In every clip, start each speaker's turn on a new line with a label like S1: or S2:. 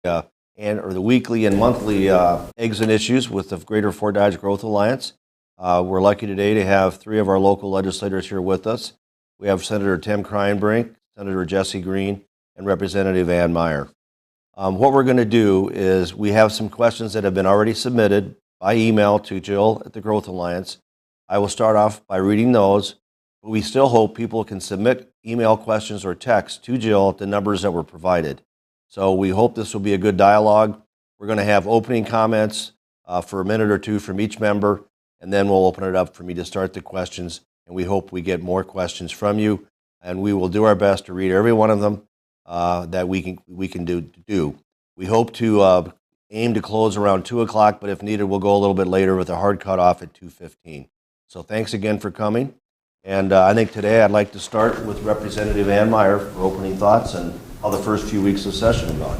S1: or the weekly and monthly eggs and issues with the Greater Fort Dodge Growth Alliance. We're lucky today to have three of our local legislators here with us. We have Senator Tim Kreinbrink, Senator Jesse Green, and Representative Ann Meyer. What we're going to do is we have some questions that have been already submitted by email to Jill at the Growth Alliance. I will start off by reading those, but we still hope people can submit email questions or text to Jill at the numbers that were provided. So we hope this will be a good dialogue. We're going to have opening comments for a minute or two from each member, and then we'll open it up for me to start the questions, and we hope we get more questions from you, and we will do our best to read every one of them that we can do. We hope to aim to close around 2 o'clock, but if needed, we'll go a little bit later with a hard cutoff at 2:15. So thanks again for coming. And I think today I'd like to start with Representative Ann Meyer for opening thoughts and how the first few weeks of session have gone.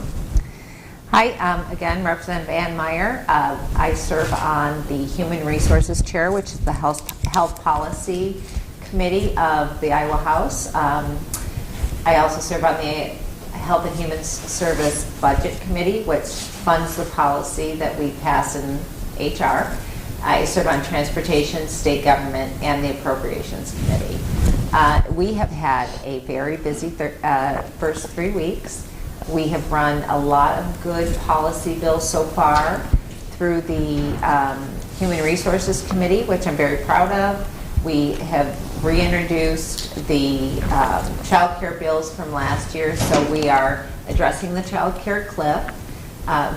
S2: Hi, again, Representative Ann Meyer. I serve on the Human Resources Chair, which is the Health Policy Committee of the Iowa House. I also serve on the Health and Human Service Budget Committee, which funds the policy that we pass in HR. I serve on Transportation, State Government, and the Appropriations Committee. We have had a very busy first 3 weeks. We have run a lot of good policy bills so far through the Human Resources Committee, which I'm very proud of. We have reintroduced the child care bills from last year, so we are addressing the child care cliff,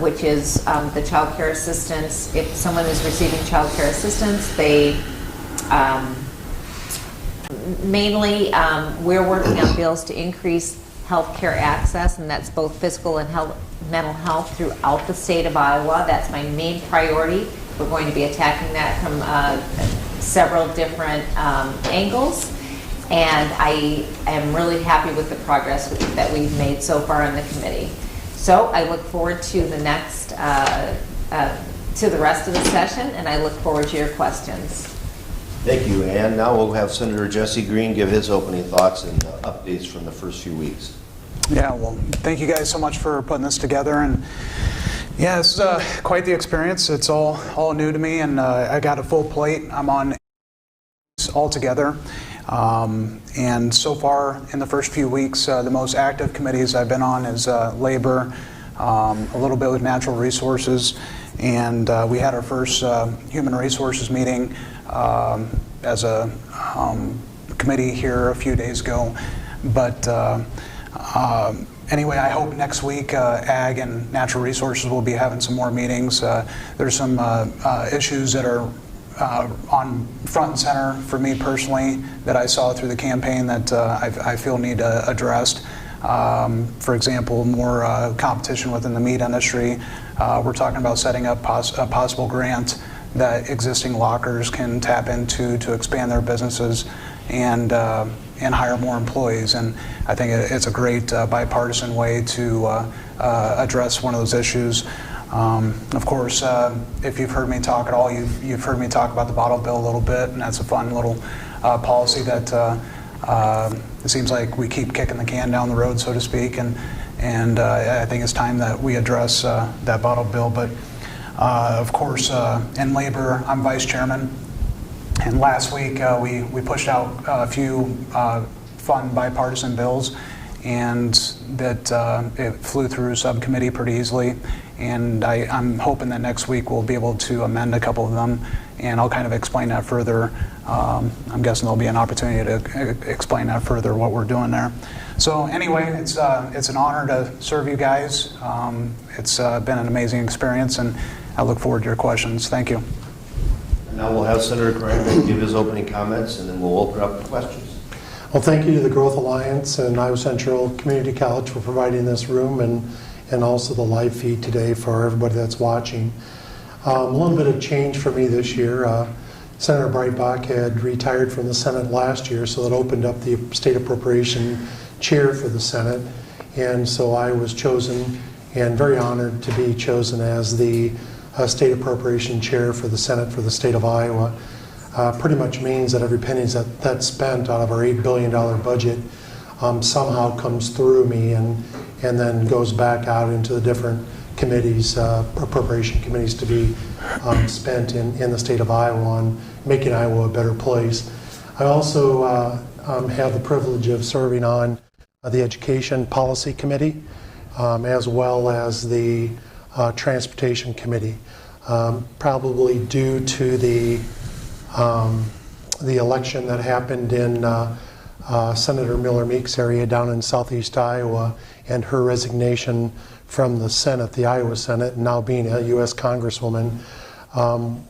S2: which is the child care assistance. If someone is receiving child care assistance, they mainly we're working on bills to increase health care access, and that's both physical and mental health throughout the state of Iowa. That's my main priority. We're going to be attacking that from several different angles, and I am really happy with the progress that we've made so far in the committee. So I look forward to the next, to the rest of the session, and I look forward to your questions.
S1: Thank you, Ann. Now we'll have Senator Jesse Green give his opening thoughts and updates from the first few weeks.
S3: Yeah, well, thank you guys so much for putting this together, and yeah, it's quite the experience. It's all new to me, and I got a full plate. I'm on all together, and so far in the first few weeks, the most active committees I've been on is labor, a little bit with natural resources, and we had our first human resources meeting as a committee here a few days ago. But anyway, I hope next week Ag and Natural Resources will be having some more meetings. There's some issues that are on front and center for me personally that I saw through the campaign that I feel need addressed. For example, more competition within the meat industry. We're talking about setting up a possible grant that existing lockers can tap into to expand their businesses and hire more employees. And I think it's a great bipartisan way to address one of those issues. Of course, if you've heard me talk at all, you've heard me talk about the bottle bill a little bit, and that's a fun little policy that it seems like we keep kicking the can down the road, so to speak, and I think it's time that we address that bottle bill. But of course, in labor, I'm vice chairman, and last week we pushed out a few fun bipartisan bills, and that it flew through subcommittee pretty easily. And I'm hoping that next week we'll be able to amend a couple of them, and I'll kind of explain that further. I'm guessing there'll be an opportunity to explain that further, what we're doing there. So anyway, it's an honor to serve you guys. It's been an amazing experience, and I look forward to your questions. Thank you.
S1: And now we'll have Senator Kreinbrink give his opening comments, and then we'll open up the questions.
S4: Well, thank you to the Growth Alliance and Iowa Central Community College for providing this room and also the live feed today for everybody that's watching. A little bit of change for me this year. Senator Breitbach had retired from the Senate last year, so that opened up the state appropriation chair for the Senate. And so I was chosen and very honored to be chosen as the state appropriation chair for the Senate for the state of Iowa. Pretty much means that every penny that's spent out of our $8 billion budget somehow comes through me and then goes back out into the different committees, appropriation committees to be spent in the state of Iowa on making Iowa a better place. I also have the privilege of serving on the Education Policy Committee, as well as the Transportation Committee. Probably due to the election that happened in Senator Miller Meeks' area down in southeast Iowa, and her resignation from the Senate, the Iowa Senate, and now being a U.S. Congresswoman.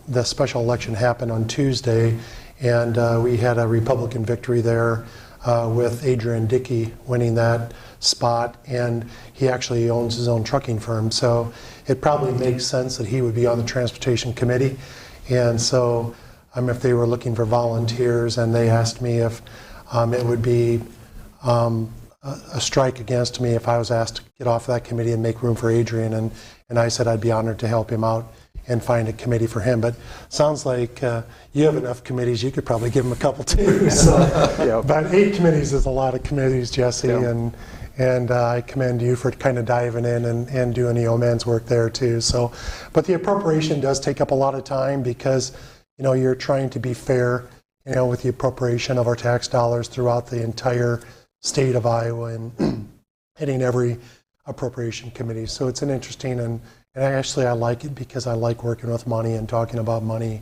S4: The special election happened on Tuesday, and we had a Republican victory there with Adrian Dickey winning that spot, and he actually owns his own trucking firm, so it probably makes sense that he would be on the Transportation Committee. And so if they were looking for volunteers, and they asked me if it would be a strike against me if I was asked to get off that committee and make room for Adrian, and I said I'd be honored to help him out and find a committee for him. But sounds like you have enough committees, you could probably give him a couple too. So,
S3: Yeah.
S4: But 8 committees is a lot of committees, Jesse,
S3: Yeah.
S4: and I commend you for kind of diving in and doing the yeoman's work there too. So, but the appropriation does take up a lot of time because, you're trying to be fair, with the appropriation of our tax dollars throughout the entire state of Iowa and hitting every appropriation committee. So it's an interesting, and actually I like it because I like working with money and talking about money.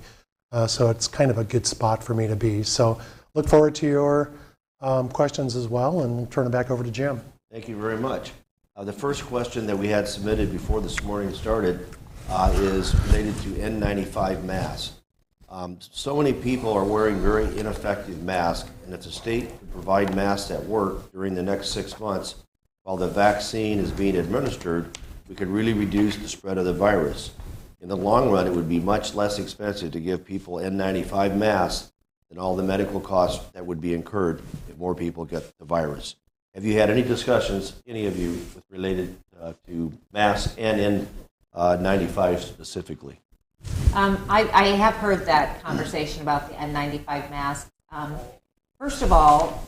S4: So it's kind of a good spot for me to be. So look forward to your questions as well, and we'll turn it back over to Jim.
S1: Thank you very much. The first question that we had submitted before this morning started is related to N95 masks. So many people are wearing very ineffective masks, and if the state could provide masks at work during the next 6 months while the vaccine is being administered, we could really reduce the spread of the virus. In the long run, it would be much less expensive to give people N95 masks than all the medical costs that would be incurred if more people get the virus. Have you had any discussions, any of you, related to masks and N95 specifically?
S2: I have heard that conversation about the N95 masks. First of all,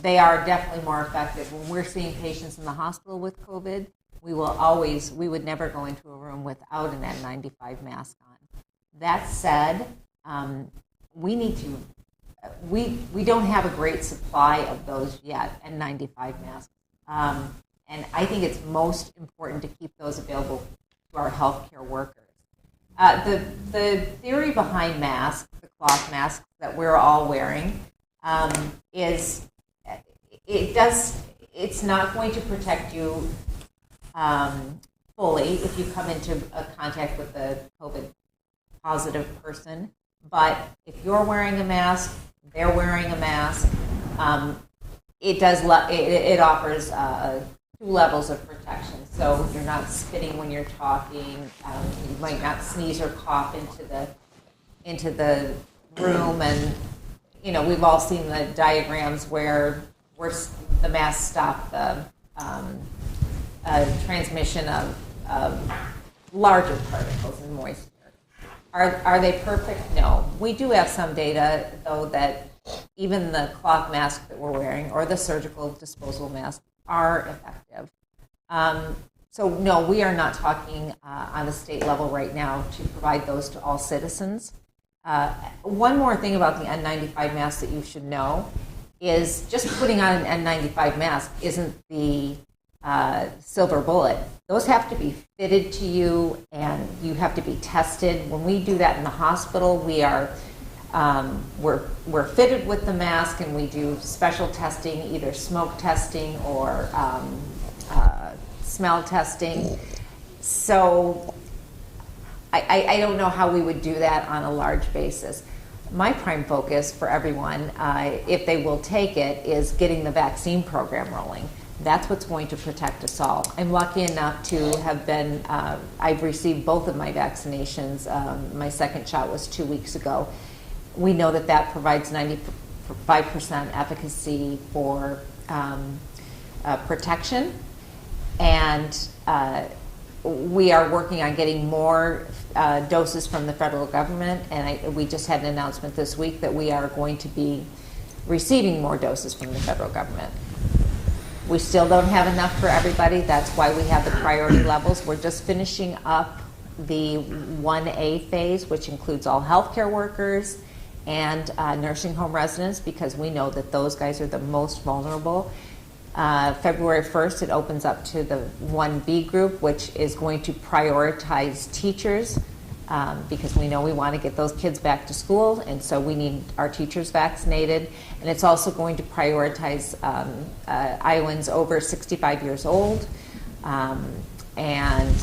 S2: they are definitely more effective. When we're seeing patients in the hospital with COVID, we would never go into a room without an N95 mask on. That said, we don't have a great supply of those yet, N95 masks. And I think it's most important to keep those available to our healthcare workers. The theory behind masks, the cloth masks that we're all wearing, is it's not going to protect you fully if you come into contact with a COVID positive person. But if you're wearing a mask, they're wearing a mask, it offers 2 levels of protection. So you're not spitting when you're talking. You might not sneeze or cough into the room, and we've all seen the diagrams where the masks stop the transmission of larger particles and moisture. Are they perfect? No. We do have some data, though, that even the cloth mask that we're wearing or the surgical disposable mask are effective. So no, we are not talking on the state level right now to provide those to all citizens. One more thing about the N95 mask that you should know is just putting on an N95 mask isn't the silver bullet. Those have to be fitted to you, and you have to be tested. When we do that in the hospital, we're fitted with the mask, and we do special testing, either smoke testing or smell testing. So I don't know how we would do that on a large basis. My prime focus for everyone, if they will take it, is getting the vaccine program rolling. That's what's going to protect us all. I'm lucky enough to have been, I've received both of my vaccinations. My second shot was 2 weeks ago. We know that provides 95% efficacy for protection. And we are working on getting more doses from the federal government. And we just had an announcement this week that we are going to be receiving more doses from the federal government. We still don't have enough for everybody. That's why we have the priority levels. We're just finishing up the 1A phase, which includes all healthcare workers and nursing home residents, because we know that those guys are the most vulnerable. February 1st, it opens up to the 1B group, which is going to prioritize teachers, because we know we want to get those kids back to school, and so we need our teachers vaccinated. And it's also going to prioritize Iowans over 65 years old, and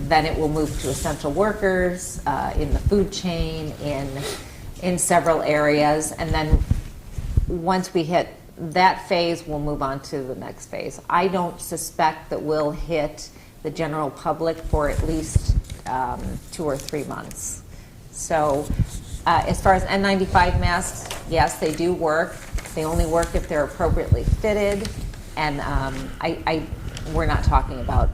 S2: then it will move to essential workers in the food chain, in several areas, and then once we hit that phase, we'll move on to the next phase. I don't suspect that we'll hit the general public for at least 2 or 3 months. So as far as N95 masks, yes, they do work. They only work if they're appropriately fitted, and we're not talking about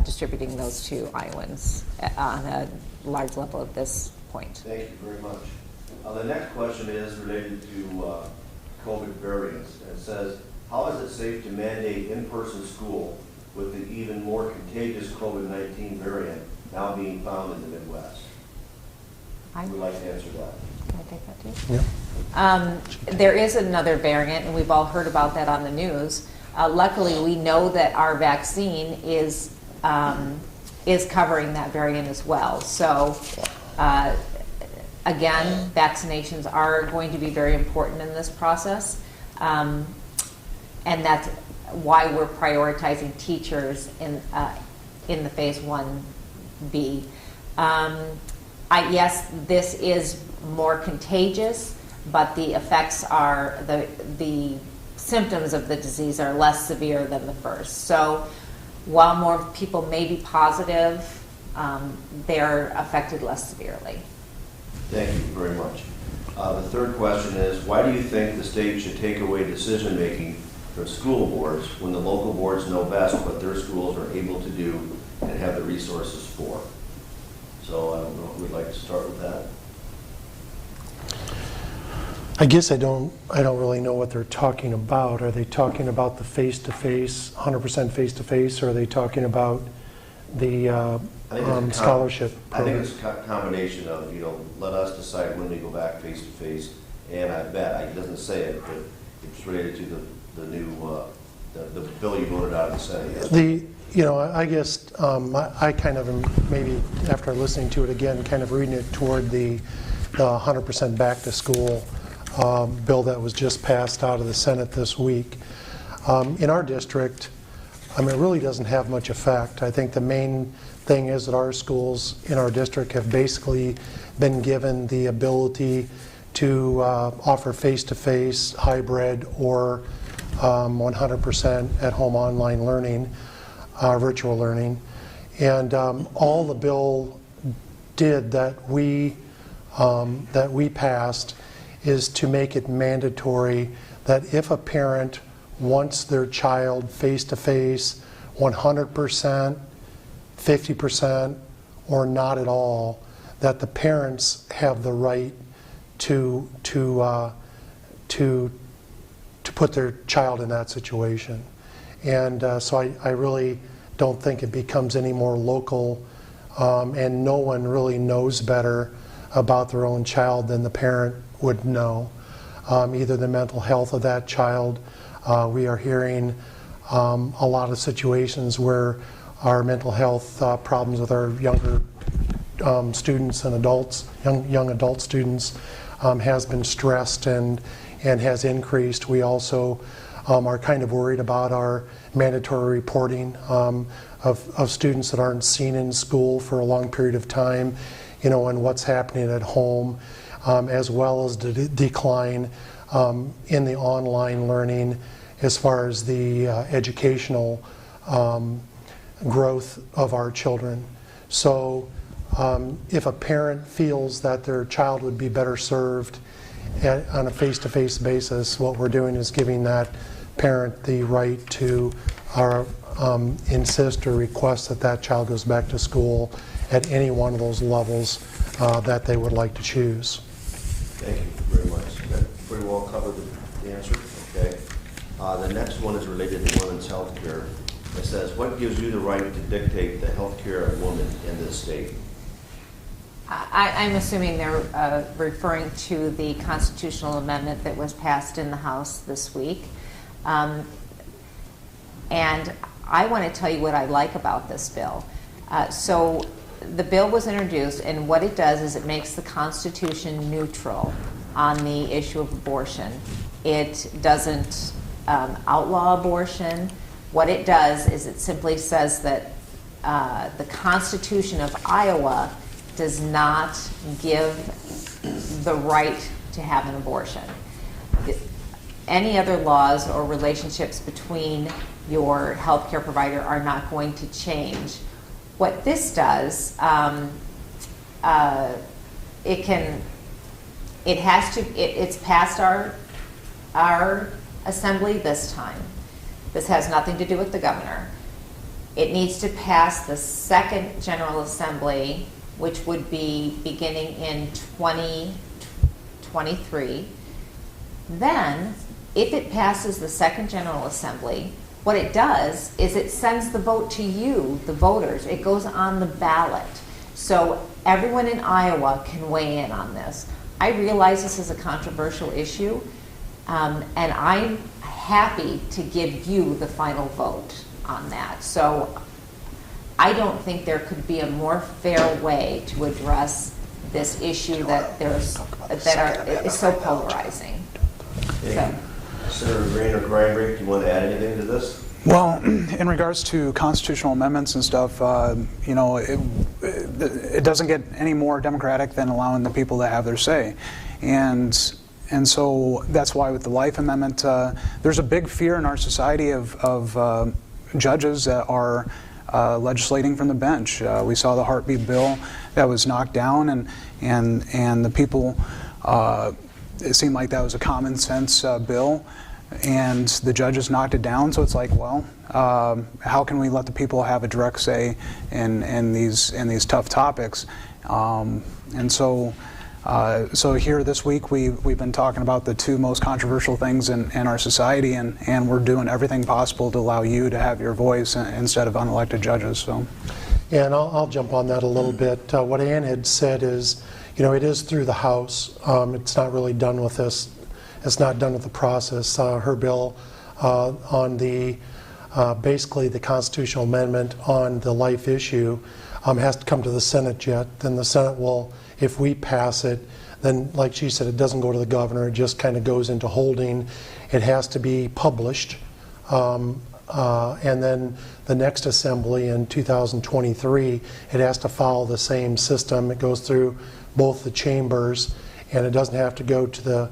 S2: distributing those to Iowans on a large level at this point.
S1: Thank you very much. The next question is related to COVID variants. It says, how is it safe to mandate in-person school with the even more contagious COVID-19 variant now being found in the Midwest? I would like to answer that.
S2: Can I take that too? Yeah. There is another variant, and we've all heard about that on the news. Luckily, we know that our vaccine is covering that variant as well. So, again, vaccinations are going to be very important in this process, and that's why we're prioritizing teachers in the phase 1B. Yes, this is more contagious, but the effects are, the symptoms of the disease are less severe than the first. So while more people may be positive, they're affected less severely.
S1: Thank you very much. The third question is, why do you think the state should take away decision-making from school boards when the local boards know best what their schools are able to do and have the resources for? So I don't know if we'd like to start with that.
S4: I guess I don't really know what they're talking about. Are they talking about the face-to-face, 100% face-to-face, or are they talking about the scholarship program?
S1: I think it's a combination of, let us decide when we go back face-to-face, and I bet, it doesn't say it, but it's related to the new, the bill you voted out of the Senate yesterday.
S4: I guess I kind of am, maybe after listening to it again, kind of reading it toward the 100% back to school bill that was just passed out of the Senate this week. In our district, it really doesn't have much effect. I think the main thing is that our schools in our district have basically been given the ability to offer face-to-face, hybrid, or 100% at-home online learning, virtual learning. And all the bill did that we passed is to make it mandatory that if a parent wants their child face-to-face, 100%, 50%, or not at all, that the parents have the right to put their child in that situation. And so I really don't think it becomes any more local, and no one really knows better about their own child than the parent would know. Either the mental health of that child. We are hearing a lot of situations where our mental health problems with our younger students and adults, young adult students, has been stressed and has increased. We also are kind of worried about our mandatory reporting of students that aren't seen in school for a long period of time, and what's happening at home, as well as the decline in the online learning as far as the educational growth of our children. So if a parent feels that their child would be better served on a face-to-face basis, what we're doing is giving that parent the right to insist or request that that child goes back to school at any one of those levels that they would like to choose.
S1: Thank you very much. That pretty well covered the answer. Okay. The next one is related to women's health care. It says, what gives you the right to dictate the health care of women in this state?
S2: I'm assuming they're referring to the constitutional amendment that was passed in the House this week. And I want to tell you what I like about this bill. So the bill was introduced, and what it does is it makes the Constitution neutral on the issue of abortion. It doesn't outlaw abortion. What it does is it simply says that the Constitution of Iowa does not give the right to have an abortion. Any other laws or relationships between your healthcare provider are not going to change. What this does, it's passed our assembly this time. This has nothing to do with the governor. It needs to pass the second General Assembly, which would be beginning in 2023. Then, if it passes the second General Assembly, what it does is it sends the vote to you, the voters. It goes on the ballot. So everyone in Iowa can weigh in on this. I realize this is a controversial issue, and I'm happy to give you the final vote on that. So I don't think there could be a more fair way to address this issue is so polarizing. So.
S1: Senator Green or Grindrake, do you want to add anything to this?
S3: Well, in regards to constitutional amendments and stuff, it doesn't get any more democratic than allowing the people to have their say. And so that's why with the Life Amendment, there's a big fear in our society of judges that are legislating from the bench. We saw the heartbeat bill that was knocked down, and the people, it seemed like that was a common sense bill, and the judges knocked it down. So it's like, well, how can we let the people have a direct say in these tough topics? And so here this week we've been talking about the two most controversial things in our society, and we're doing everything possible to allow you to have your voice instead of unelected judges. So,
S4: Yeah, and I'll jump on that a little bit. What Ann had said is, it is through the House. It's not really done with this. It's not done with the process. Her bill on the basically the constitutional amendment on the life issue has to come to the Senate yet. Then the Senate will, if we pass it, then like she said, it doesn't go to the governor. It just kind of goes into holding. It has to be published. And then the next assembly in 2023, it has to follow the same system. It goes through both the chambers, and it doesn't have to go to the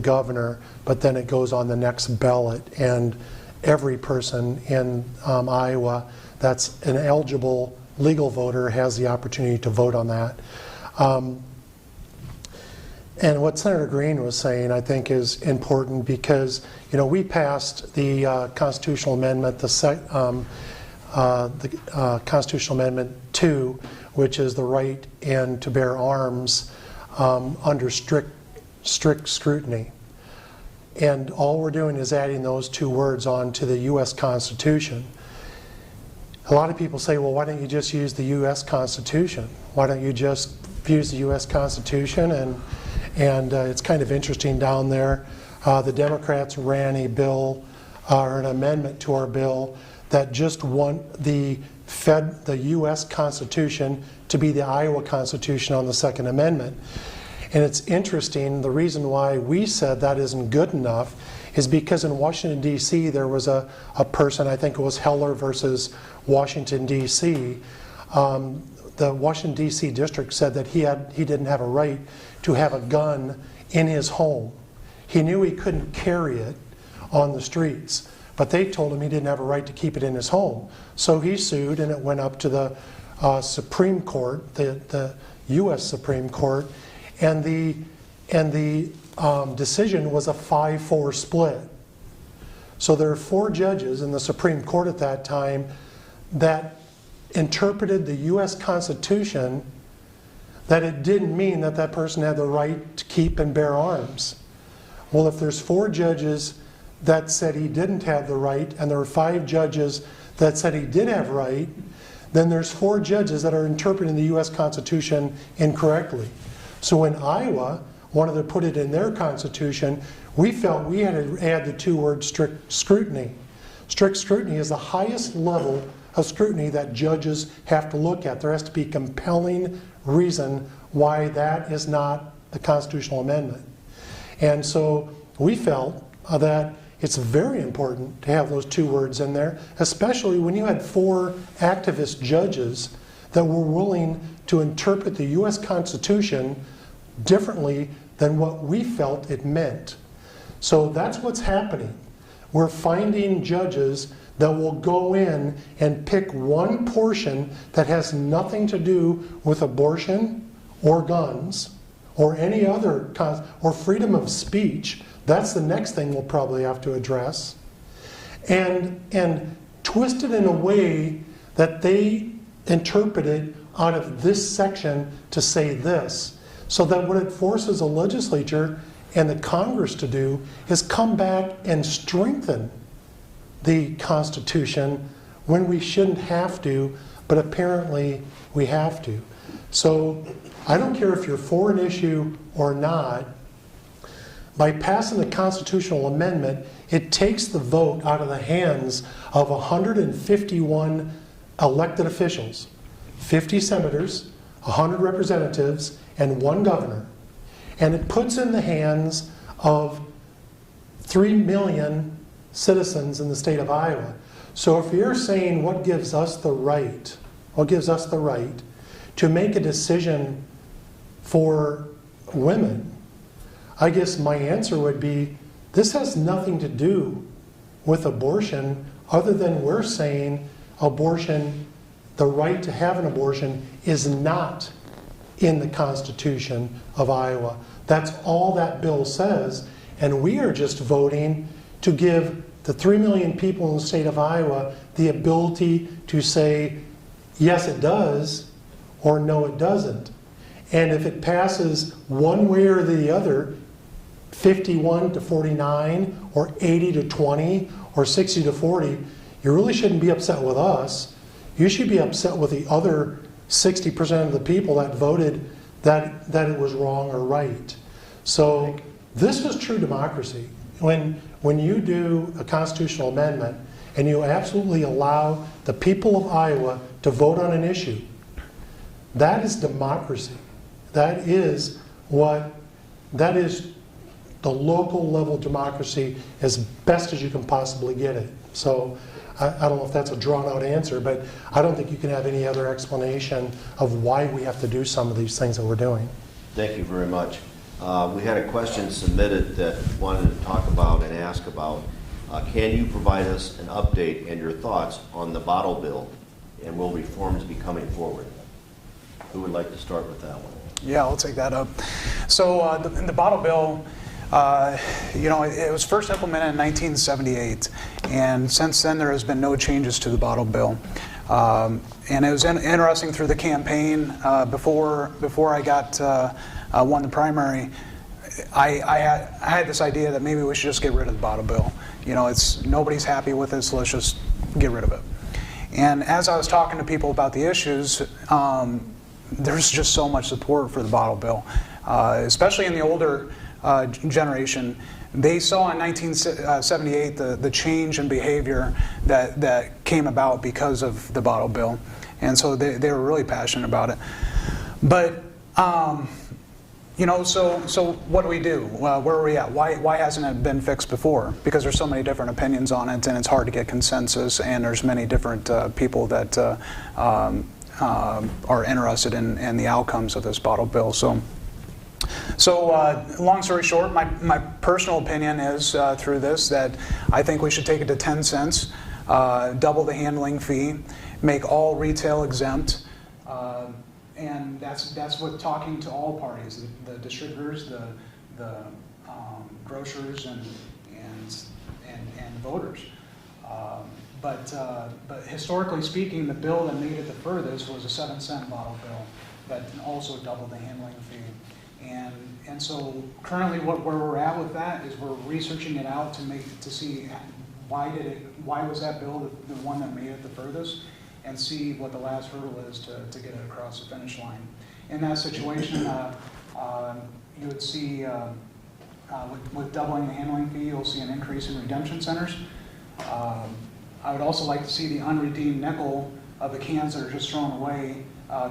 S4: governor, but then it goes on the next ballot, and every person in Iowa that's an eligible legal voter has the opportunity to vote on that. And what Senator Green was saying, I think, is important because, we passed the constitutional amendment, the Constitutional Amendment 2, which is the right and to bear arms under strict scrutiny. And all we're doing is adding those two words on to the U.S. Constitution. A lot of people say, well, why don't you just use the U.S. Constitution? Why don't you just use the U.S. Constitution? And it's kind of interesting down there. The Democrats ran a bill or an amendment to our bill that just want the U.S. Constitution to be the Iowa Constitution on the Second Amendment. And it's interesting, the reason why we said that isn't good enough is because in Washington, D.C., there was a person, I think it was Heller versus Washington, D.C. The Washington, D.C. district said that he didn't have a right to have a gun in his home. He knew he couldn't carry it on the streets, but they told him he didn't have a right to keep it in his home. So he sued, and it went up to the Supreme Court, the U.S. Supreme Court, and the decision was a 5-4 split. So there are 4 judges in the Supreme Court at that time that interpreted the U.S. Constitution that it didn't mean that that person had the right to keep and bear arms. Well, if there's 4 judges that said he didn't have the right, and there were 5 judges that said he did have right, then there's 4 judges that are interpreting the U.S. Constitution incorrectly. So when Iowa wanted to put it in their Constitution, we felt we had to add the 2 words strict scrutiny. Strict scrutiny is the highest level of scrutiny that judges have to look at. There has to be compelling reason why that is not a constitutional amendment. And so we felt that it's very important to have those 2 words in there, especially when you had 4 activist judges that were willing to interpret the U.S. Constitution differently than what we felt it meant. So that's what's happening. We're finding judges that will go in and pick one portion that has nothing to do with abortion or guns or any other, or freedom of speech. That's the next thing we'll probably have to address. And twist it in a way that they interpret it out of this section to say this. So that what it forces a legislature and the Congress to do is come back and strengthen the Constitution when we shouldn't have to, but apparently we have to. So I don't care if you're for an issue or not, by passing the constitutional amendment, it takes the vote out of the hands of 151 elected officials, 50 senators, 100 representatives, and 1 governor. And it puts in the hands of 3 million citizens in the state of Iowa. So if you're saying what gives us the right to make a decision for women, I guess my answer would be, this has nothing to do with abortion other than we're saying abortion, the right to have an abortion, is not in the Constitution of Iowa. That's all that bill says, and we are just voting to give the 3 million people in the state of Iowa the ability to say, yes it does, or no it doesn't. And if it passes one way or the other, 51 to 49, or 80 to 20, or 60 to 40, you really shouldn't be upset with us. You should be upset with the other 60% of the people that voted that it was wrong or right. So this is true democracy. When you do a constitutional amendment and you absolutely allow the people of Iowa to vote on an issue, that is democracy. That is the local level democracy as best as you can possibly get it. So I don't know if that's a drawn out answer, but I don't think you can have any other explanation of why we have to do some of these things that we're doing.
S1: Thank you very much. We had a question submitted that wanted to talk about and ask about, can you provide us an update and your thoughts on the bottle bill, and will reforms be coming forward? Who would like to start with that one?
S3: Yeah, I'll take that up. So the bottle bill, it was first implemented in 1978, and since then there has been no changes to the bottle bill. And it was interesting through the campaign before I won the primary. I had this idea that maybe we should just get rid of the bottle bill. Nobody's happy with it, so let's just get rid of it. And as I was talking to people about the issues, there's just so much support for the bottle bill, especially in the older generation. They saw in 1978 the change in behavior that came about because of the bottle bill, and so they were really passionate about it. But so what do we do? Well, where are we at? Why hasn't it been fixed before? Because there's so many different opinions on it, and it's hard to get consensus, and there's many different people that are interested in the outcomes of this bottle bill. So long story short, my personal opinion is through this that I think we should take it to 10 cents, double the handling fee, make all retail exempt, and that's what talking to all parties, the distributors, the grocers, and voters. But historically speaking, the bill that made it the furthest was a 7-cent bottle bill that also doubled the handling fee. And so currently where we're at with that is we're researching it out to see why was that bill the one that made it the furthest, and see what the last hurdle is to get it across the finish line. In that situation, you would see with doubling the handling fee, you'll see an increase in redemption centers. I would also like to see the unredeemed nickel of the cans that are just thrown away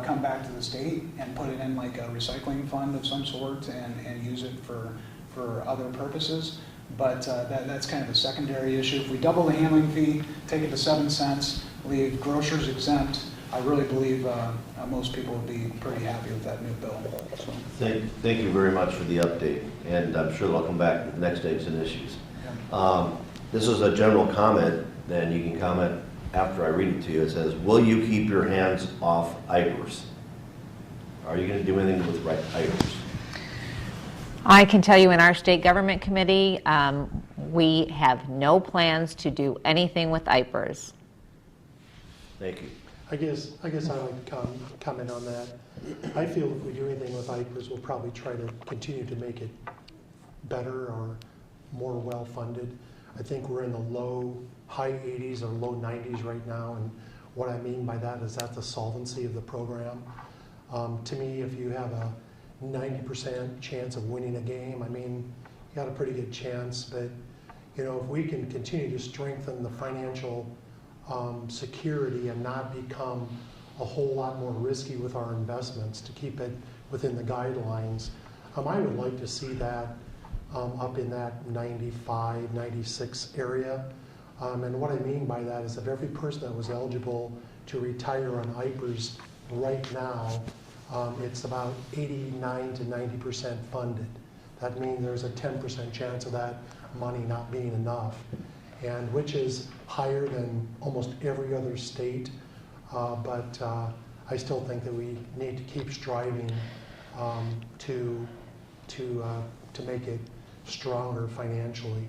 S3: come back to the state and put it in like a recycling fund of some sort and use it for other purposes. But that's kind of a secondary issue. If we double the handling fee, take it to 7 cents, leave grocers exempt, I really believe most people would be pretty happy with that new bill. So.
S1: Thank you very much for the update, and I'm sure they'll come back with next days and issues.
S3: Yeah.
S1: This is a general comment, then you can comment after I read it to you. It says, will you keep your hands off IPERS? Are you going to do anything with IPERS?
S2: I can tell you in our state government committee, we have no plans to do anything with IPERS.
S1: Thank you.
S4: I guess I'd like to comment on that. I feel if we do anything with IPERS, we'll probably try to continue to make it better or more well-funded. I think we're in the high 80s or low 90s right now, and what I mean by that is that's the solvency of the program. To me, if you have a 90% chance of winning a game, I mean, you got a pretty good chance, but you know, if we can continue to strengthen the financial security and not become a whole lot more risky with our investments to keep it within the guidelines, I would like to see that up in that 95, 96 area. And what I mean by that is if every person that was eligible to retire on IPERS right now, it's about 89 to 90% funded. That means there's a 10% chance of that money not being enough, and which is higher than almost every other state. But I still think that we need to keep striving to make it stronger financially.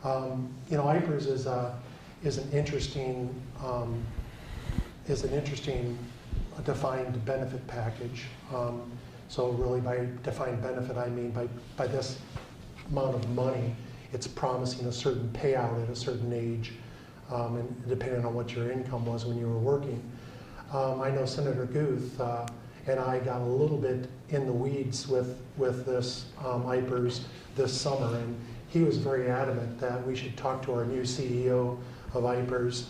S4: You know, IPERS is an interesting defined benefit package. So really, by defined benefit, I mean by this amount of money, it's promising a certain payout at a certain age, and depending on what your income was when you were working. I know Senator Guth and I got a little bit in the weeds with this IPERS this summer, and he was very adamant that we should talk to our new CEO of IPERS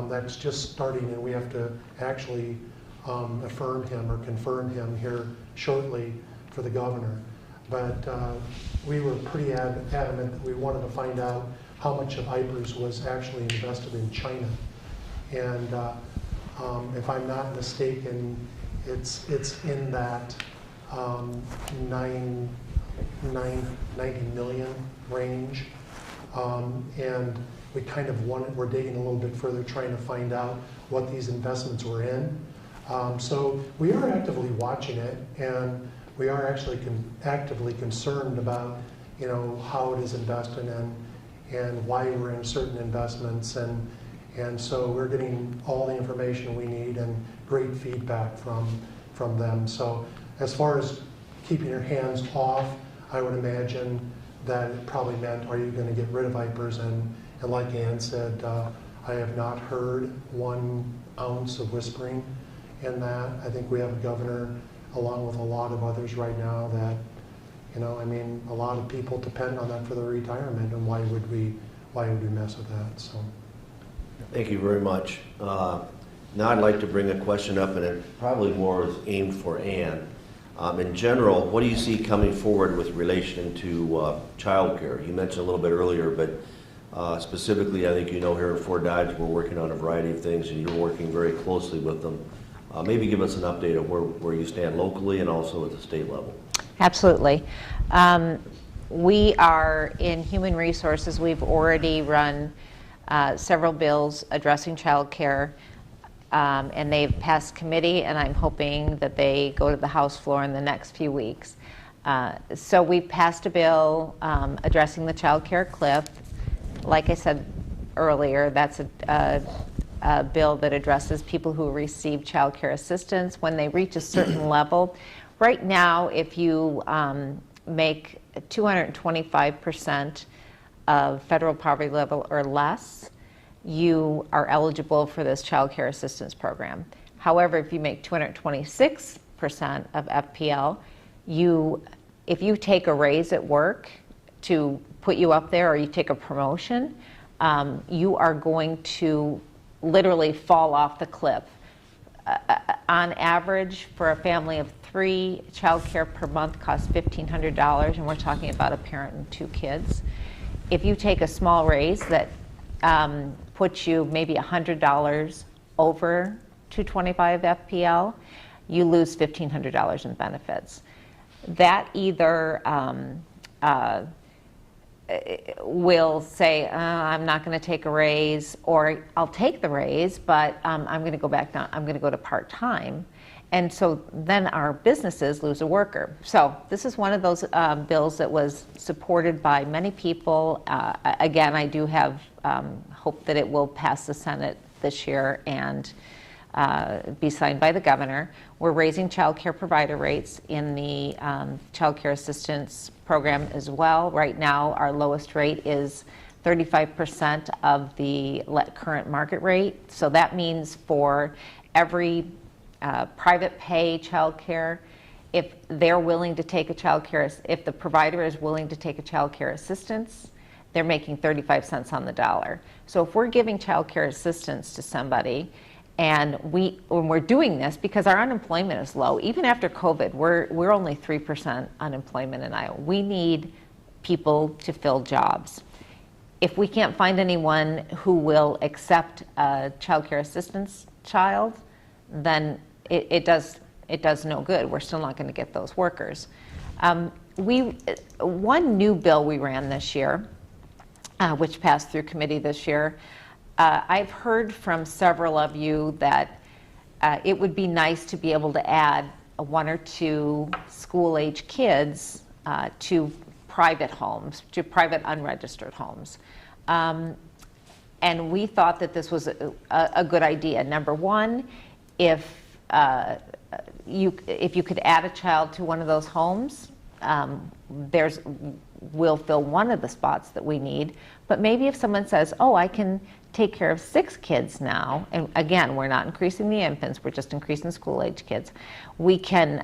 S4: that's just starting, and we have to actually affirm him or confirm him here shortly for the governor. But we were pretty adamant that we wanted to find out how much of IPERS was actually invested in China. And if I'm not mistaken, it's in that 90 million range. And we kind of we're digging a little bit further, trying to find out what these investments were in. So we are actively watching it, and we are actually actively concerned about, you know, how it is invested and why we're in certain investments, and so we're getting all the information we need and great feedback from them. So as far as keeping your hands off, I would imagine that it probably meant, are you going to get rid of IPERS? And like Ann said, I have not heard 1 ounce of whispering in that. I think we have a governor, along with a lot of others right now, that, you know, I mean, a lot of people depend on that for their retirement, and why would we mess with that? So.
S1: Thank you very much. Now I'd like to bring a question up, and it probably more is aimed for Ann. In general, what do you see coming forward with relation to child care? You mentioned a little bit earlier, but specifically, I think you know here at Fort Dodge, we're working on a variety of things, and you're working very closely with them. Maybe give us an update of where you stand locally and also at the state level.
S2: Absolutely. We are in Human Resources. We've already run several bills addressing child care, and they've passed committee, and I'm hoping that they go to the House floor in the next few weeks. So we've passed a bill addressing the child care cliff. Like I said earlier, that's a bill that addresses people who receive child care assistance. When they reach a certain level, Right now, if you make 225% of federal poverty level or less, you are eligible for this child care assistance program. However, if you make 226% of FPL, if you take a raise at work to put you up there, or you take a promotion, you are going to literally fall off the cliff. On average, for a family of 3, child care per month costs $1,500, and we're talking about a parent and 2 kids. If you take a small raise that puts you maybe $100 over 225 FPL, you lose $1,500 in benefits. That either will say, I'm not going to take a raise, or I'll take the raise, but I'm going to go back down, I'm going to go to part-time. And so then our businesses lose a worker. So this is one of those bills that was supported by many people. Again, I do have hope that it will pass the Senate this year and be signed by the governor. We're raising child care provider rates in the child care assistance program as well. Right now, our lowest rate is 35% of the current market rate. So that means for every private pay child care, if they're willing to take a child care, if the provider is willing to take a child care assistance, they're making 35 cents on the dollar. So if we're giving child care assistance to somebody, and when we're doing this because our unemployment is low, even after COVID, we're only 3% unemployment in Iowa. We need people to fill jobs. If we can't find anyone who will accept a child care assistance child, then it does no good. We're still not going to get those workers. One new bill we ran this year, which passed through committee this year, I've heard from several of you that it would be nice to be able to add 1 or 2 school-age kids to private homes, to private unregistered homes. And we thought that this was a good idea. Number one, if you could add a child to one of those homes, we'll fill one of the spots that we need. But maybe if someone says, oh, I can take care of 6 kids now, and again, we're not increasing the infants, we're just increasing school-age kids, we can,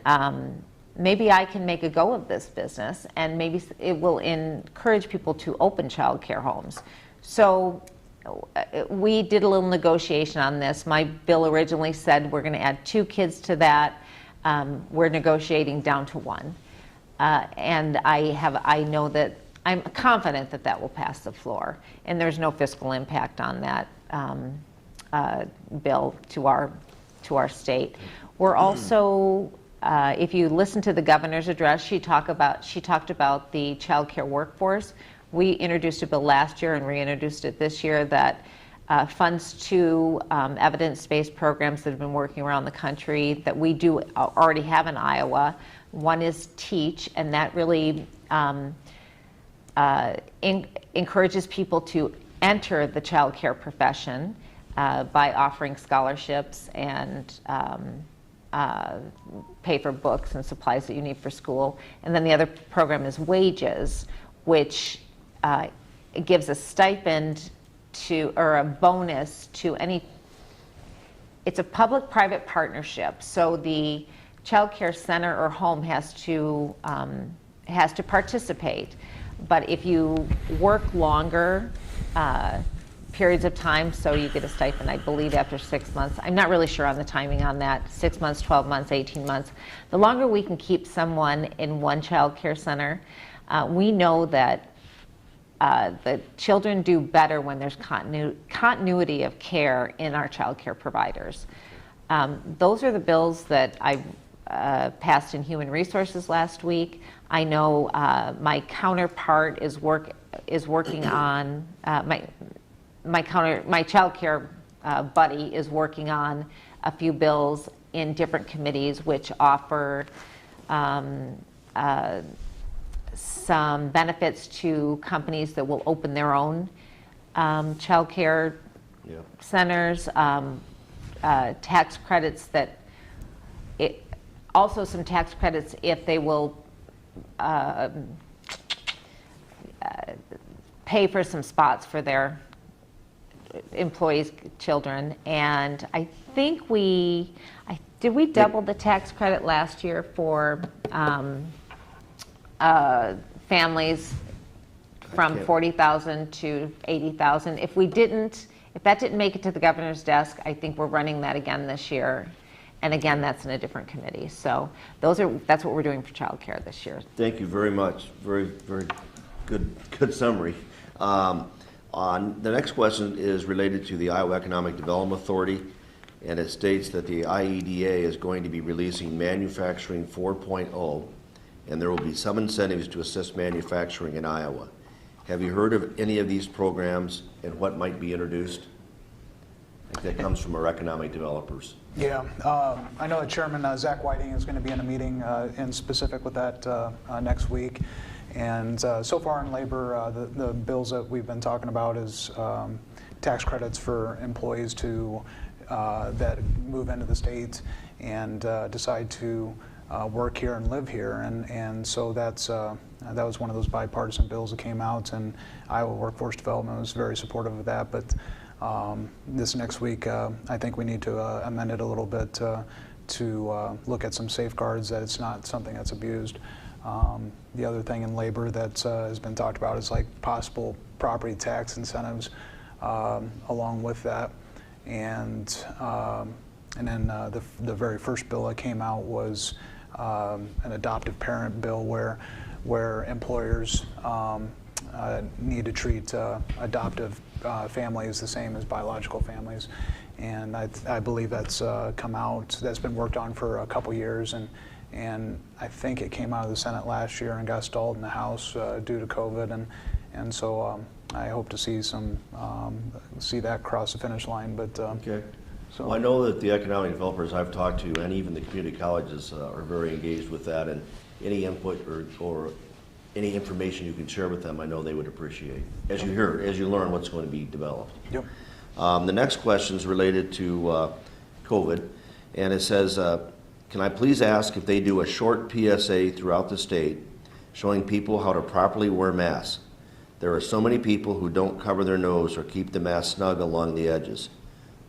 S2: maybe I can make a go of this business, and maybe it will encourage people to open child care homes. So we did a little negotiation on this. My bill originally said we're going to add 2 kids to that. We're negotiating down to 1. And I know that I'm confident that that will pass the floor, and there's no fiscal impact on that bill to our state. We're also, if you listen to the governor's address, she talked about the child care workforce. We introduced a bill last year and reintroduced it this year that funds 2 evidence-based programs that have been working around the country that we do already have in Iowa. One is Teach, and that really encourages people to enter the child care profession by offering scholarships and pay for books and supplies that you need for school. And then the other program is Wages, which gives a stipend or a bonus to any. It's a public-private partnership, so the child care center or home has to participate. But if you work longer periods of time, so you get a stipend, I believe, after 6 months. I'm not really sure on the timing on that, 6 months, 12 months, 18 months. The longer we can keep someone in one child care center, we know that the children do better when there's continuity of care in our child care providers. Those are the bills that I passed in Human Resources last week. I know my counterpart is working on my child care buddy is working on a few bills in different committees which offer some benefits to companies that will open their own child care centers, tax credits that also some tax credits if they will pay for some spots for their employees' children. And I think did we double the tax credit last year for families from $40,000 to $80,000? If that didn't make it to the governor's desk, I think we're running that again this year. And again, that's in a different committee. So that's what we're doing for childcare this year.
S1: Thank you very much. Very, very good summary. On the next question is related to the Iowa Economic Development Authority, and it states that the IEDA is going to be releasing Manufacturing 4.0, and there will be some incentives to assist manufacturing in Iowa. Have you heard of any of these programs and what might be introduced? I think that comes from our economic developers.
S3: Yeah, I know that Chairman Zach Whiting is going to be in a meeting in specific with that next week. And so far in labor, the bills that we've been talking about is tax credits for employees that move into the state and decide to work here and live here. And so that was one of those bipartisan bills that came out, and Iowa Workforce Development was very supportive of that. But this next week, I think we need to amend it a little bit to look at some safeguards that it's not something that's abused. The other thing in labor that has been talked about is like possible property tax incentives along with that. And then the very first bill that came out was an adoptive parent bill where employers need to treat adoptive families the same as biological families. And I believe that's come out, that's been worked on for a couple years, and I think it came out of the Senate last year and got stalled in the House due to COVID, and so I hope to see that cross the finish line. But
S1: Okay.
S3: so
S1: Well, I know that the economic developers I've talked to, and even the community colleges, are very engaged with that, and any input or any information you can share with them, I know they would appreciate, as you learn what's going to be developed.
S3: Yep.
S1: The next question is related to COVID, and it says, can I please ask if they do a short PSA throughout the state showing people how to properly wear masks? There are so many people who don't cover their nose or keep the mask snug along the edges.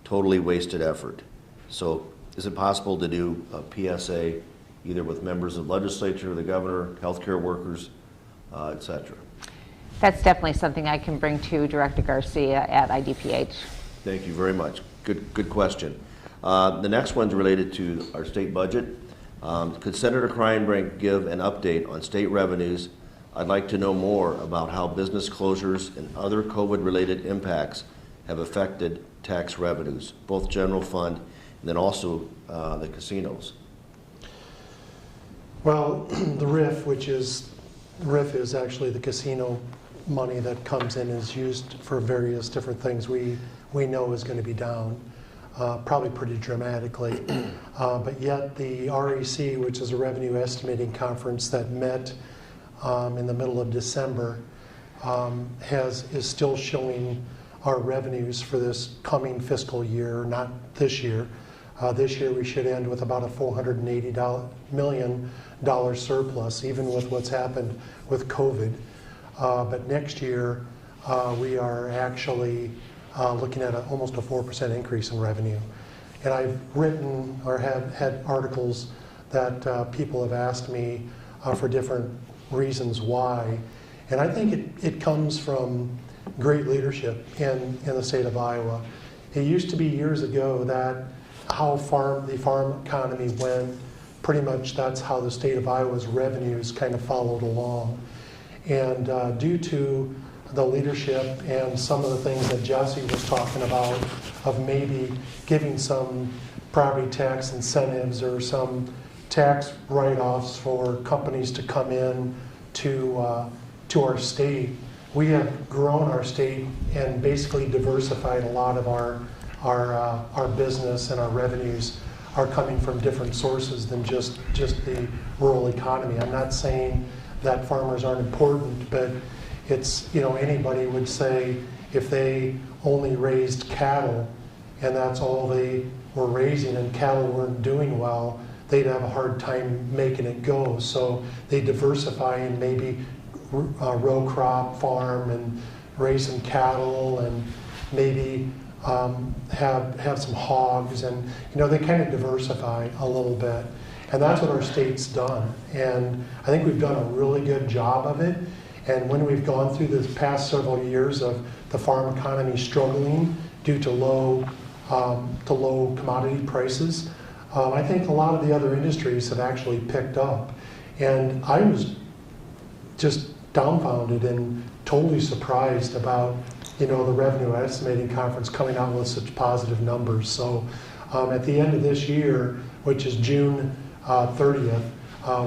S1: Totally wasted effort. So is it possible to do a PSA either with members of the legislature, the governor, healthcare workers, et cetera?
S2: That's definitely something I can bring to Director Garcia at IDPH.
S1: Thank you very much. Good question. The next one's related to our state budget. Could Senator Kreinbrink give an update on state revenues? I'd like to know more about how business closures and other COVID-related impacts have affected tax revenues, both general fund and then also the casinos.
S4: Well, the RIF is actually the casino money that comes in, is used for various different things we know is going to be down, probably pretty dramatically. But yet the REC, which is a revenue estimating conference that met in the middle of December, is still showing our revenues for this coming fiscal year, not this year. This year we should end with about a $480 million surplus, even with what's happened with COVID. But next year we are actually looking at almost a 4% increase in revenue. And I've written or have had articles that people have asked me for different reasons why. And I think it comes from great leadership in the state of Iowa. It used to be years ago that how the farm economy went, pretty much that's how the state of Iowa's revenues kind of followed along. And due to the leadership and some of the things that Jesse was talking about, of maybe giving some property tax incentives or some tax write-offs for companies to come in to our state, we have grown our state and basically diversified a lot of our business, and our revenues are coming from different sources than just the rural economy. I'm not saying that farmers aren't important, but it's, anybody would say if they only raised cattle and that's all they were raising and cattle weren't doing well, they'd have a hard time making it go. So they diversify and maybe row crop farm and raise some cattle and maybe have some hogs, and they kind of diversify a little bit. And that's what our state's done. And I think we've done a really good job of it. And when we've gone through the past several years of the farm economy struggling due to low commodity prices, I think a lot of the other industries have actually picked up. And I was just dumbfounded and totally surprised about the Revenue Estimating Conference coming out with such positive numbers. So at the end of this year, which is June 30th,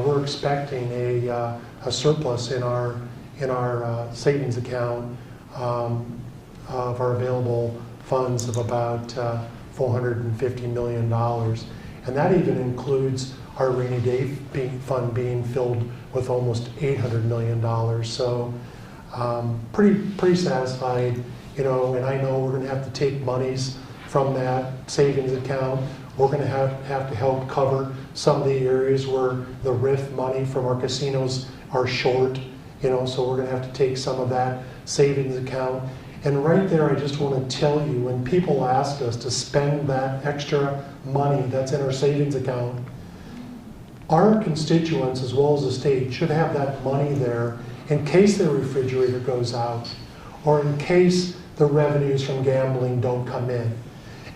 S4: we're expecting a surplus in our savings account of our available funds of about $450 million. And that even includes our rainy day fund being filled with almost $800 million. So pretty satisfied, and I know we're going to have to take monies from that savings account. We're going to have to help cover some of the areas where the RIF money from our casinos are short, so we're going to have to take some of that savings account. And right there, I just want to tell you, when people ask us to spend that extra money that's in our savings account, our constituents, as well as the state, should have that money there in case their refrigerator goes out or in case the revenues from gambling don't come in.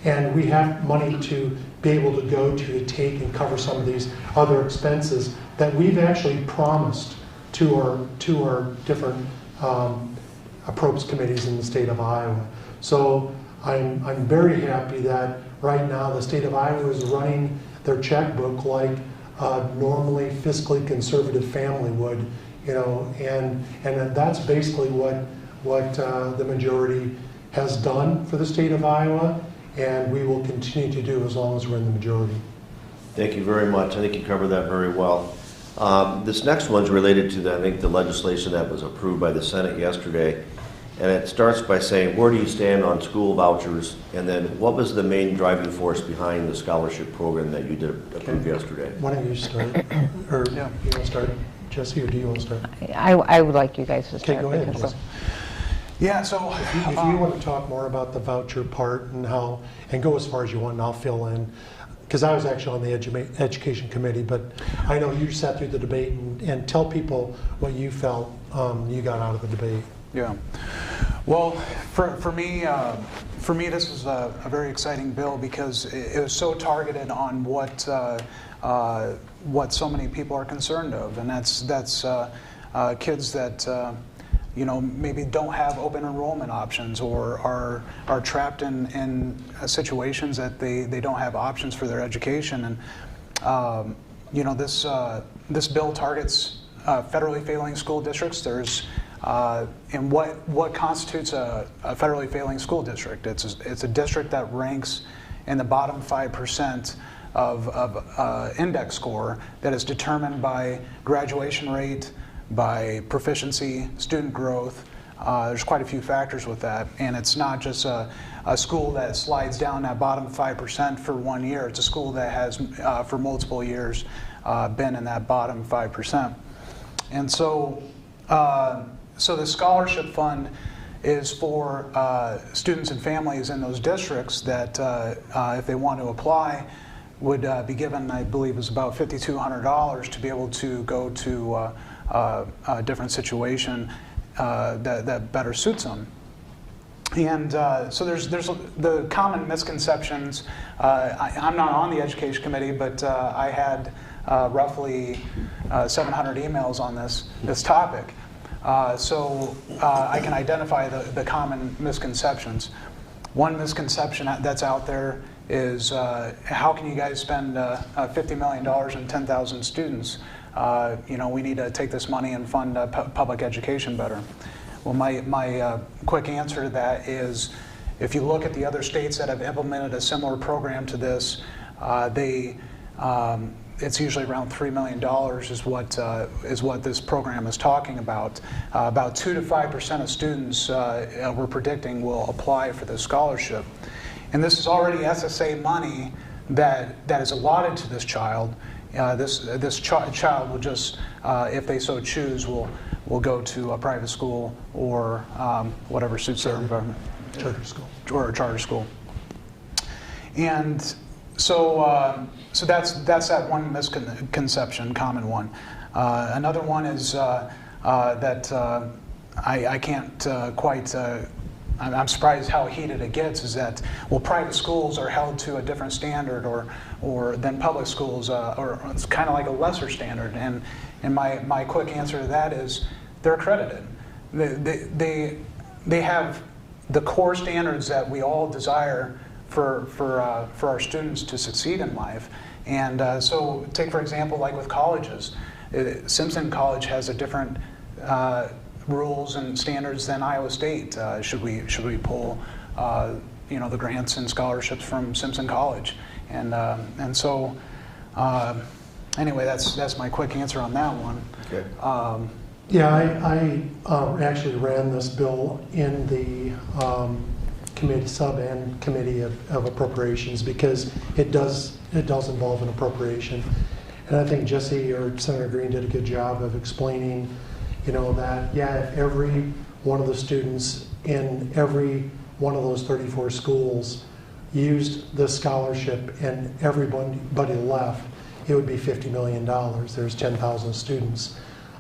S4: And we have money to be able to go to take and cover some of these other expenses that we've actually promised to our different appropriates committees in the state of Iowa. So I'm very happy that right now the state of Iowa is running their checkbook like normally fiscally conservative family would, and that's basically what the majority has done for the state of Iowa, and we will continue to do as long as we're in the majority.
S1: Thank you very much. I think you covered that very well. This next one's related to the legislation that was approved by the Senate yesterday, and it starts by saying, where do you stand on school vouchers, and then what was the main driving force behind the scholarship program that you did approve yesterday?
S4: Why don't you start, or
S3: Yeah.
S4: you want to start, Jesse, or do you want to start?
S5: I would like you guys to
S4: Okay,
S5: start.
S4: go ahead,
S5: because-
S4: Jesse.
S3: Yeah, so
S4: If you want to talk more about the voucher part and go as far as you want, and I'll fill in, because I was actually on the education committee, but I know you sat through the debate, and tell people what you felt you got out of the debate.
S3: yeah. Well, for me, this was a very exciting bill because it was so targeted on what so many people are concerned of, and that's kids that maybe don't have open enrollment options or are trapped in situations that they don't have options for their education. And this bill targets federally failing school districts. There's and what constitutes a federally failing school district? It's a district that ranks in the bottom 5% of index score that is determined by graduation rate, by proficiency, student growth. There's quite a few factors with that, and it's not just a school that slides down that bottom 5% for 1 year. It's a school that has, for multiple years, been in that bottom 5%. And so the scholarship fund is for students and families in those districts that, if they want to apply, would be given, I believe, is about $5,200 to be able to go to a different situation that better suits them. And so there's the common misconceptions. I'm not on the education committee, but I had roughly 700 emails on this topic. So I can identify the common misconceptions. One misconception that's out there is, how can you guys spend $50 million and 10,000 students? We need to take this money and fund public education better. Well, my quick answer to that is, if you look at the other states that have implemented a similar program to this, it's usually around $3 million is what this program is talking about. About 2 to 5% of students we're predicting will apply for this scholarship. And this is already SSA money that is allotted to this child, this child will just, if they so choose, will go to a private school or whatever suits their environment.
S4: Charter school.
S3: Or a charter school. And so that's that one misconception, common one. Another one is that I can't quite. I'm surprised how heated it gets. Is that, well, private schools are held to a different standard, or than public schools, or it's kind of like a lesser standard. And my quick answer to that is they're accredited. They have the core standards that we all desire for our students to succeed in life. And so take, for example, like with colleges, Simpson College has a different rules and standards than Iowa State. Should we pull the grants and scholarships from Simpson College? And so anyway, that's my quick answer on that one.
S1: Okay.
S4: Yeah, I actually ran this bill in the committee, sub and committee of appropriations, because it does involve an appropriation. And I think Jesse or Senator Green did a good job of explaining, that, yeah, if every one of the students in every one of those 34 schools used this scholarship and everybody left, it would be $50 million. There's 10,000 students.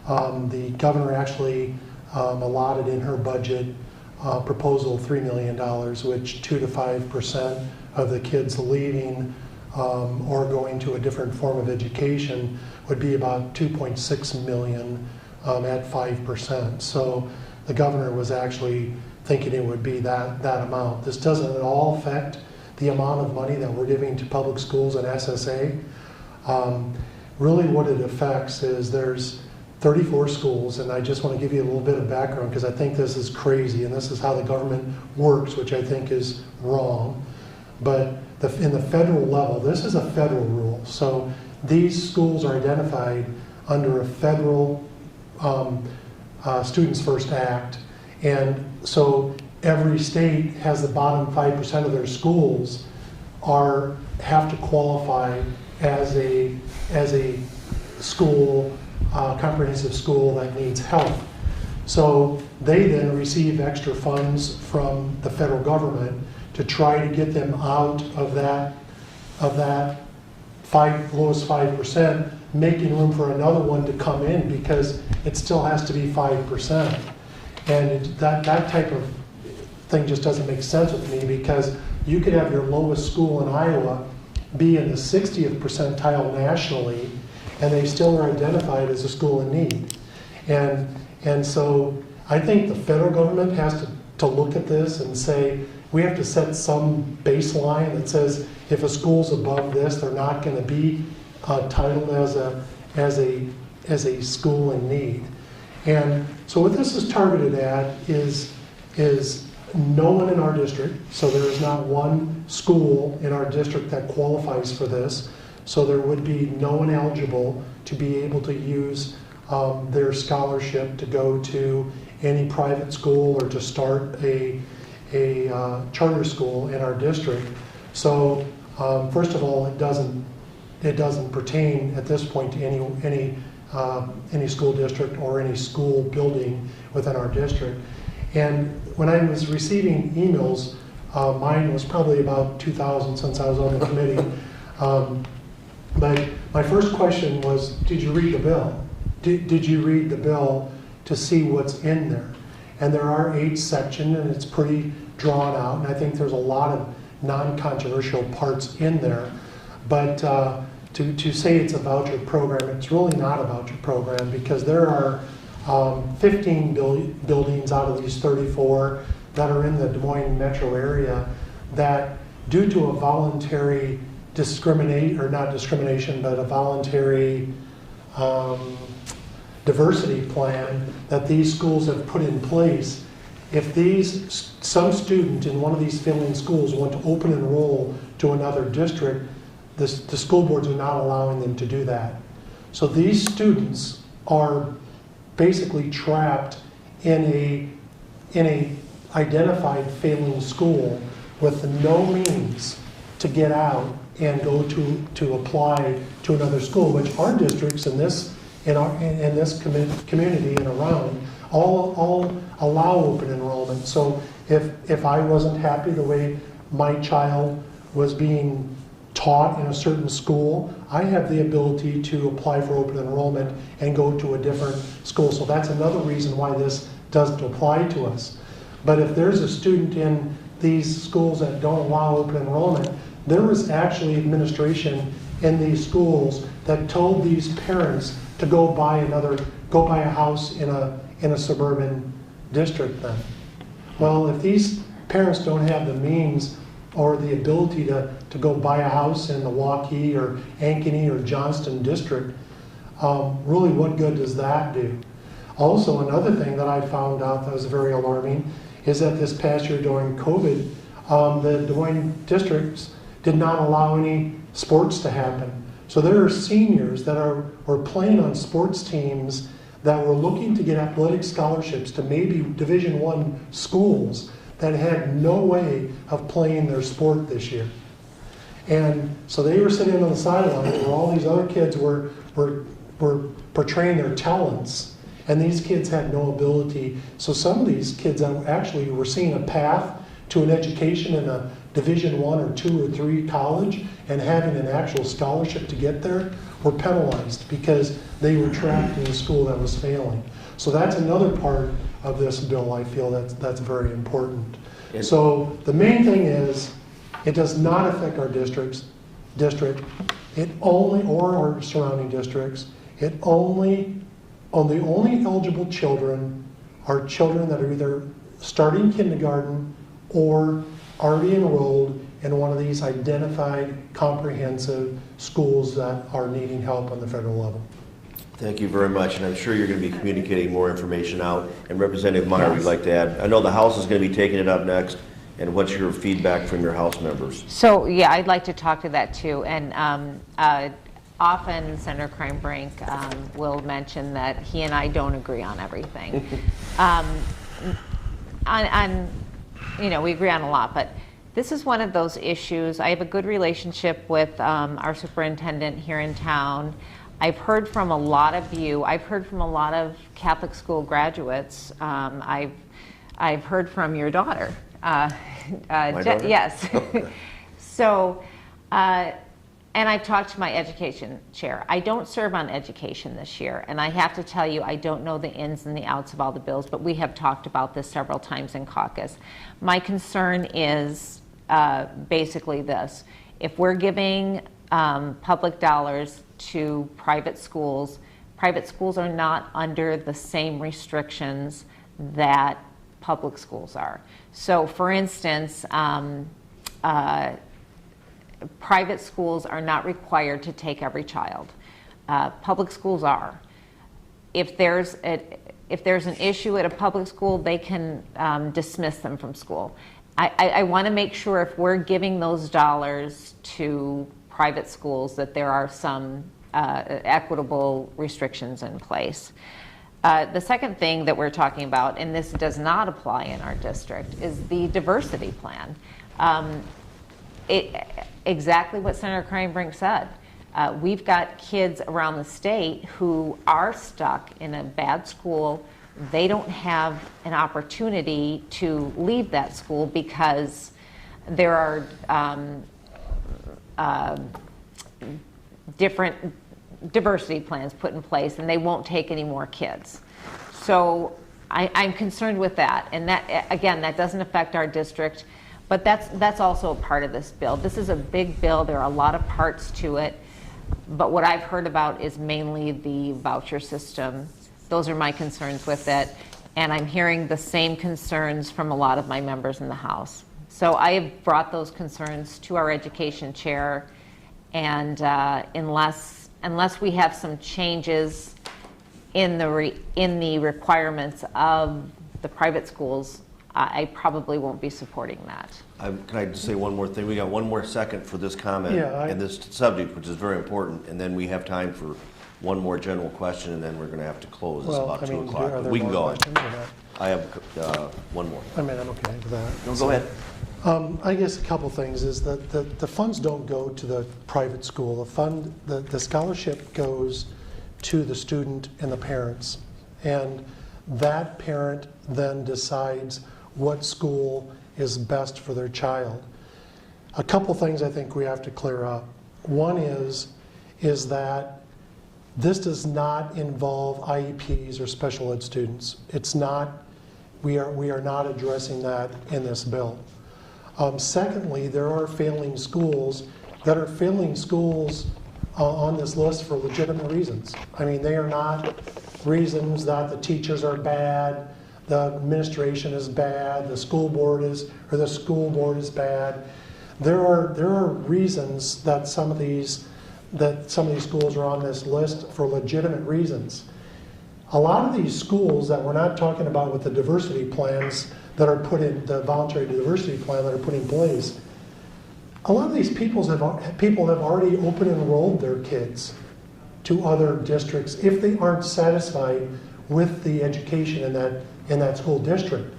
S4: The governor actually allotted in her budget proposal $3 million, which 2 to 5% of the kids leaving or going to a different form of education would be about 2.6 million at 5%. So the governor was actually thinking it would be that amount. This doesn't at all affect the amount of money that we're giving to public schools and SSA. Really what it affects is there's 34 schools, and I just want to give you a little bit of background because I think this is crazy and this is how the government works, which I think is wrong. But in the federal level, this is a federal rule. So these schools are identified under a federal Students First Act. And so every state has the bottom 5% of their schools have to qualify as a school, comprehensive school that needs help. So they then receive extra funds from the federal government to try to get them out of that lowest 5%, making room for another one to come in because it still has to be 5%. And that type of thing just doesn't make sense with me, because you could have your lowest school in Iowa be in the 60th percentile nationally, and they still are identified as a school in need. And so I think the federal government has to look at this and say, we have to set some baseline that says if a school's above this, they're not going to be titled as a school in need. And so what this is targeted at is no one in our district. So there is not one school in our district that qualifies for this. So there would be no one eligible to be able to use their scholarship to go to any private school or to start a charter school in our district. So first of all, it doesn't pertain at this point to any school district or any school building within our district. And when I was receiving emails, mine was probably about 2,000 since I was on the committee. But my first question was, did you read the bill? Did you read the bill to see what's in there? And there are 8 sections, and it's pretty drawn out, and I think there's a lot of non-controversial parts in there. But to say it's a voucher program, it's really not a voucher program, because there are 15 buildings out of these 34 that are in the Des Moines metro area that, due to a voluntary but a voluntary diversity plan that these schools have put in place, if some student in one of these failing schools want to open enroll to another district, the school boards are not allowing them to do that. So these students are basically trapped in a identified failing school with no means to get out and go to apply to another school, which our districts in this community and around all allow open enrollment. So if I wasn't happy the way my child was being taught in a certain school, I have the ability to apply for open enrollment and go to a different school. So that's another reason why this doesn't apply to us. But if there's a student in these schools that don't allow open enrollment, there was actually administration in these schools that told these parents to go buy a house in a suburban district then. Well, if these parents don't have the means or the ability to go buy a house in the Waukee or Ankeny or Johnston district, really what good does that do? Also, another thing that I found out that was very alarming is that this past year during COVID, the Des Moines districts did not allow any sports to happen. So there are seniors that were playing on sports teams that were looking to get athletic scholarships to maybe Division I schools that had no way of playing their sport this year. And so they were sitting on the sideline where all these other kids were portraying their talents, and these kids had no ability. So some of these kids actually were seeing a path to an education in a Division I or II or III college and having an actual scholarship to get there were penalized because they were trapped in a school that was failing. So that's another part of this bill I feel that's very important. So the main thing is it does not affect our district, it only, or our surrounding districts, the only eligible children are children that are either starting kindergarten or already enrolled in one of these identified comprehensive schools that are needing help on the federal level.
S1: Thank you very much, and I'm sure you're going to be communicating more information out. And Representative Meyer, would like to add? I know the House is going to be taking it up next, and what's your feedback from your House members?
S2: So, yeah, I'd like to talk to that too. And often Senator Kreinbrink will mention that he and I don't agree on everything. We agree on a lot, but this is one of those issues. I have a good relationship with our superintendent here in town. I've heard from a lot of you. I've heard from a lot of Catholic school graduates. I've heard from your daughter.
S1: My daughter?
S2: Yes. So, and I've talked to my education chair. I don't serve on education this year, and I have to tell you, I don't know the ins and the outs of all the bills, but we have talked about this several times in caucus. My concern is basically this. If we're giving public dollars to private schools are not under the same restrictions that public schools are. So, for instance, private schools are not required to take every child. Public schools are. If there's an issue at a public school, they can dismiss them from school. I want to make sure if we're giving those dollars to private schools that there are some equitable restrictions in place. The second thing that we're talking about, and this does not apply in our district, is the diversity plan. Exactly what Senator Kreinbrink said. We've got kids around the state who are stuck in a bad school. They don't have an opportunity to leave that school because there are different diversity plans put in place, and they won't take any more kids. So I'm concerned with that. And that, again, that doesn't affect our district. But that's also a part of this bill. This is a big bill. There are a lot of parts to it. But what I've heard about is mainly the voucher system. Those are my concerns with it. And I'm hearing the same concerns from a lot of my members in the House. So I have brought those concerns to our education chair. And unless we have some changes in the requirements of the private schools, I probably won't be supporting that.
S1: Can I just say one more thing? We got one more second for this comment and this subject, which is very important, and then we have time for one more general question, and then we're going to have to close. It's about 2 o'clock. We can go on. I have one more.
S4: I'm okay with that.
S1: No, go ahead.
S4: I guess a couple things is that the funds don't go to the private school. The scholarship goes to the student and the parents. And that parent then decides what school is best for their child. A couple things I think we have to clear up. One is that this does not involve IEPs or special ed students. It's not, we are not addressing that in this bill. Secondly, there are failing schools that are failing schools on this list for legitimate reasons. I mean, they are not reasons that the teachers are bad, the administration is bad, the school board is bad. There are reasons that some of these schools are on this list for legitimate reasons. A lot of these schools that we're not talking about with the diversity plans that are put in, the voluntary diversity plan that are put in place, a lot of these people have already open enrolled their kids to other districts if they aren't satisfied with the education in that school district.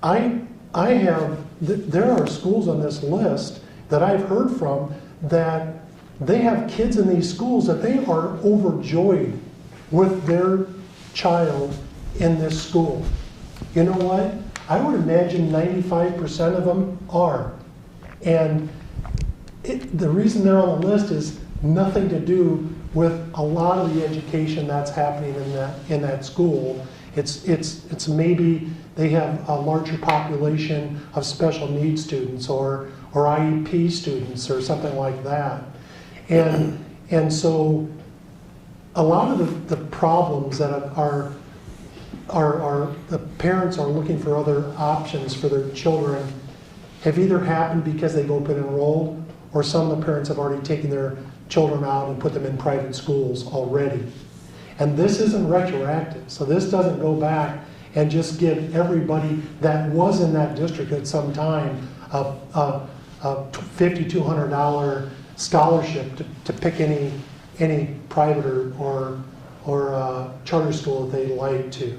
S4: There are schools on this list that I've heard from that they have kids in these schools that they are overjoyed with their child in this school. You know what? I would imagine 95% of them are. And the reason they're on the list is nothing to do with a lot of the education that's happening in that school. It's maybe they have a larger population of special needs students or IEP students or something like that. And so a lot of the problems that are the parents are looking for other options for their children have either happened because they've open enrolled, or some of the parents have already taken their children out and put them in private schools already. And this isn't retroactive, so this doesn't go back and just give everybody that was in that district at some time a $5,200 scholarship to pick any private or charter school that they'd like to.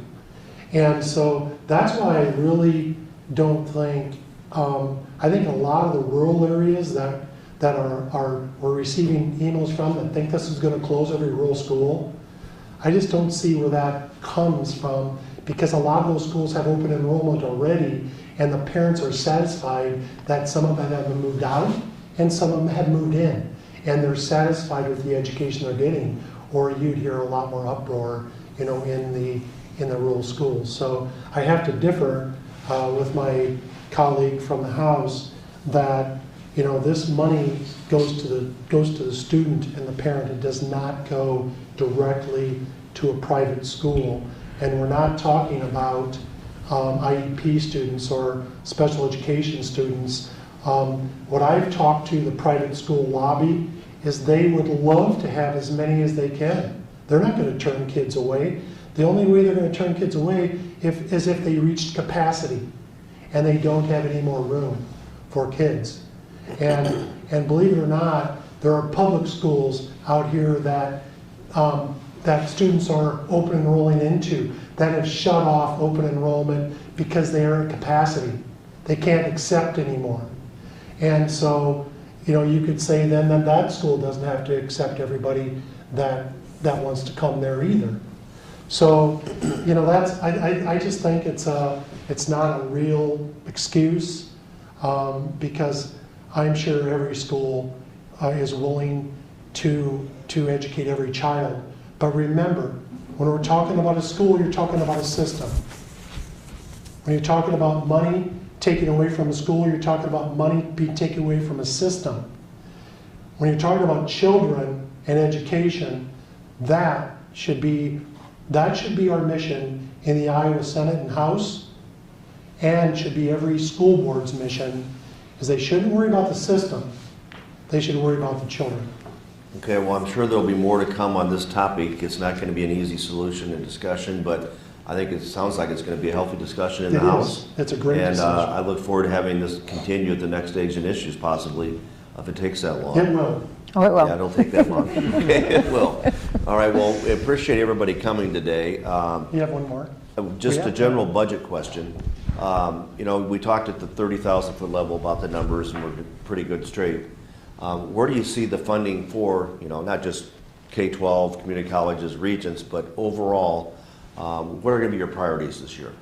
S4: And so that's why I really don't think, I think a lot of the rural areas that we're receiving emails from that think this is going to close every rural school, I just don't see where that comes from, because a lot of those schools have open enrollment already, and the parents are satisfied that some of them have moved out and some of them have moved in, and they're satisfied with the education they're getting. Or you'd hear a lot more uproar, in the rural schools. So I have to differ with my colleague from the House that this money goes to the student and the parent. It does not go directly to a private school. And we're not talking about IEP students or special education students. What I've talked to the private school lobby is they would love to have as many as they can. They're not going to turn kids away. The only way they're going to turn kids away is if they reached capacity and they don't have any more room for kids. And believe it or not, there are public schools out here that students are open enrolling into that have shut off open enrollment because they are at capacity. They can't accept anymore. And so, you could say then that school doesn't have to accept everybody that wants to come there either. So, I just think it's not a real excuse, because I'm sure every school is willing to educate every child. But remember, when we're talking about a school, you're talking about a system. When you're talking about money taken away from a school, you're talking about money being taken away from a system. When you're talking about children and education, that should be our mission in the Iowa Senate and House, and should be every school board's mission, is they shouldn't worry about the system. They should worry about the children.
S1: Okay, well, I'm sure there'll be more to come on this topic. It's not going to be an easy solution and discussion, but I think it sounds like it's going to be a healthy discussion in the House.
S4: It's a great discussion.
S1: And I look forward to having this continue at the next Eggs and Issues, possibly, if it takes that long.
S4: It will.
S5: Oh, it will.
S1: Yeah, it'll take that long. Okay, it will. All right, well, we appreciate everybody coming today.
S4: You have one more?
S1: Just
S4: Yeah.
S1: a general budget question. We talked at the 30,000 foot level about the numbers, and we're in pretty good shape. Where do you see the funding for, not just K-12, community colleges, regents, but overall, what are going to be your priorities this year?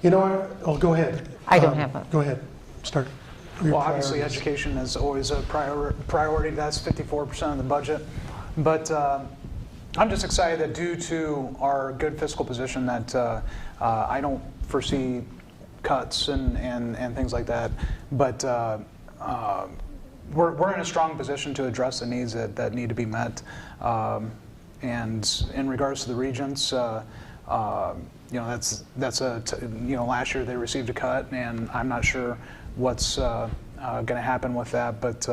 S4: Oh, go ahead.
S5: I don't have a-
S4: Go ahead, start. Your
S3: Well, obviously,
S4: priorities.
S3: education is always a priority. That's 54% of the budget. But I'm just excited that due to our good fiscal position that I don't foresee cuts and things like that. But we're in a strong position to address the needs that need to be met. And in regards to the regents, last year they received a cut, and I'm not sure what's going to happen with that. But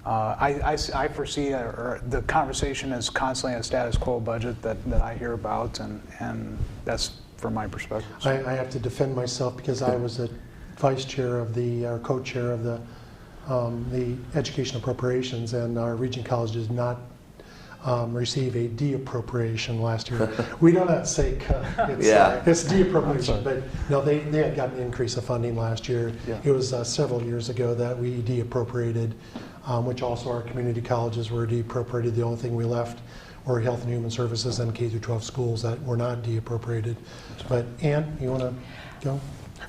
S3: I foresee the conversation is constantly a status quo budget that I hear about, and that's from my perspective.
S4: I have to defend myself because I was a vice chair of or co-chair of the education appropriations, and our region college did not receive a de-appropriation last year. We do not say cut. It's de-appropriation, but no, they had gotten an increase of funding last year.
S3: Yeah.
S4: It was several years ago that we de-appropriated, which also our community colleges were de-appropriated. The only thing we left were health and human services and K-12 schools that were not de-appropriated. But Ann, you want to go?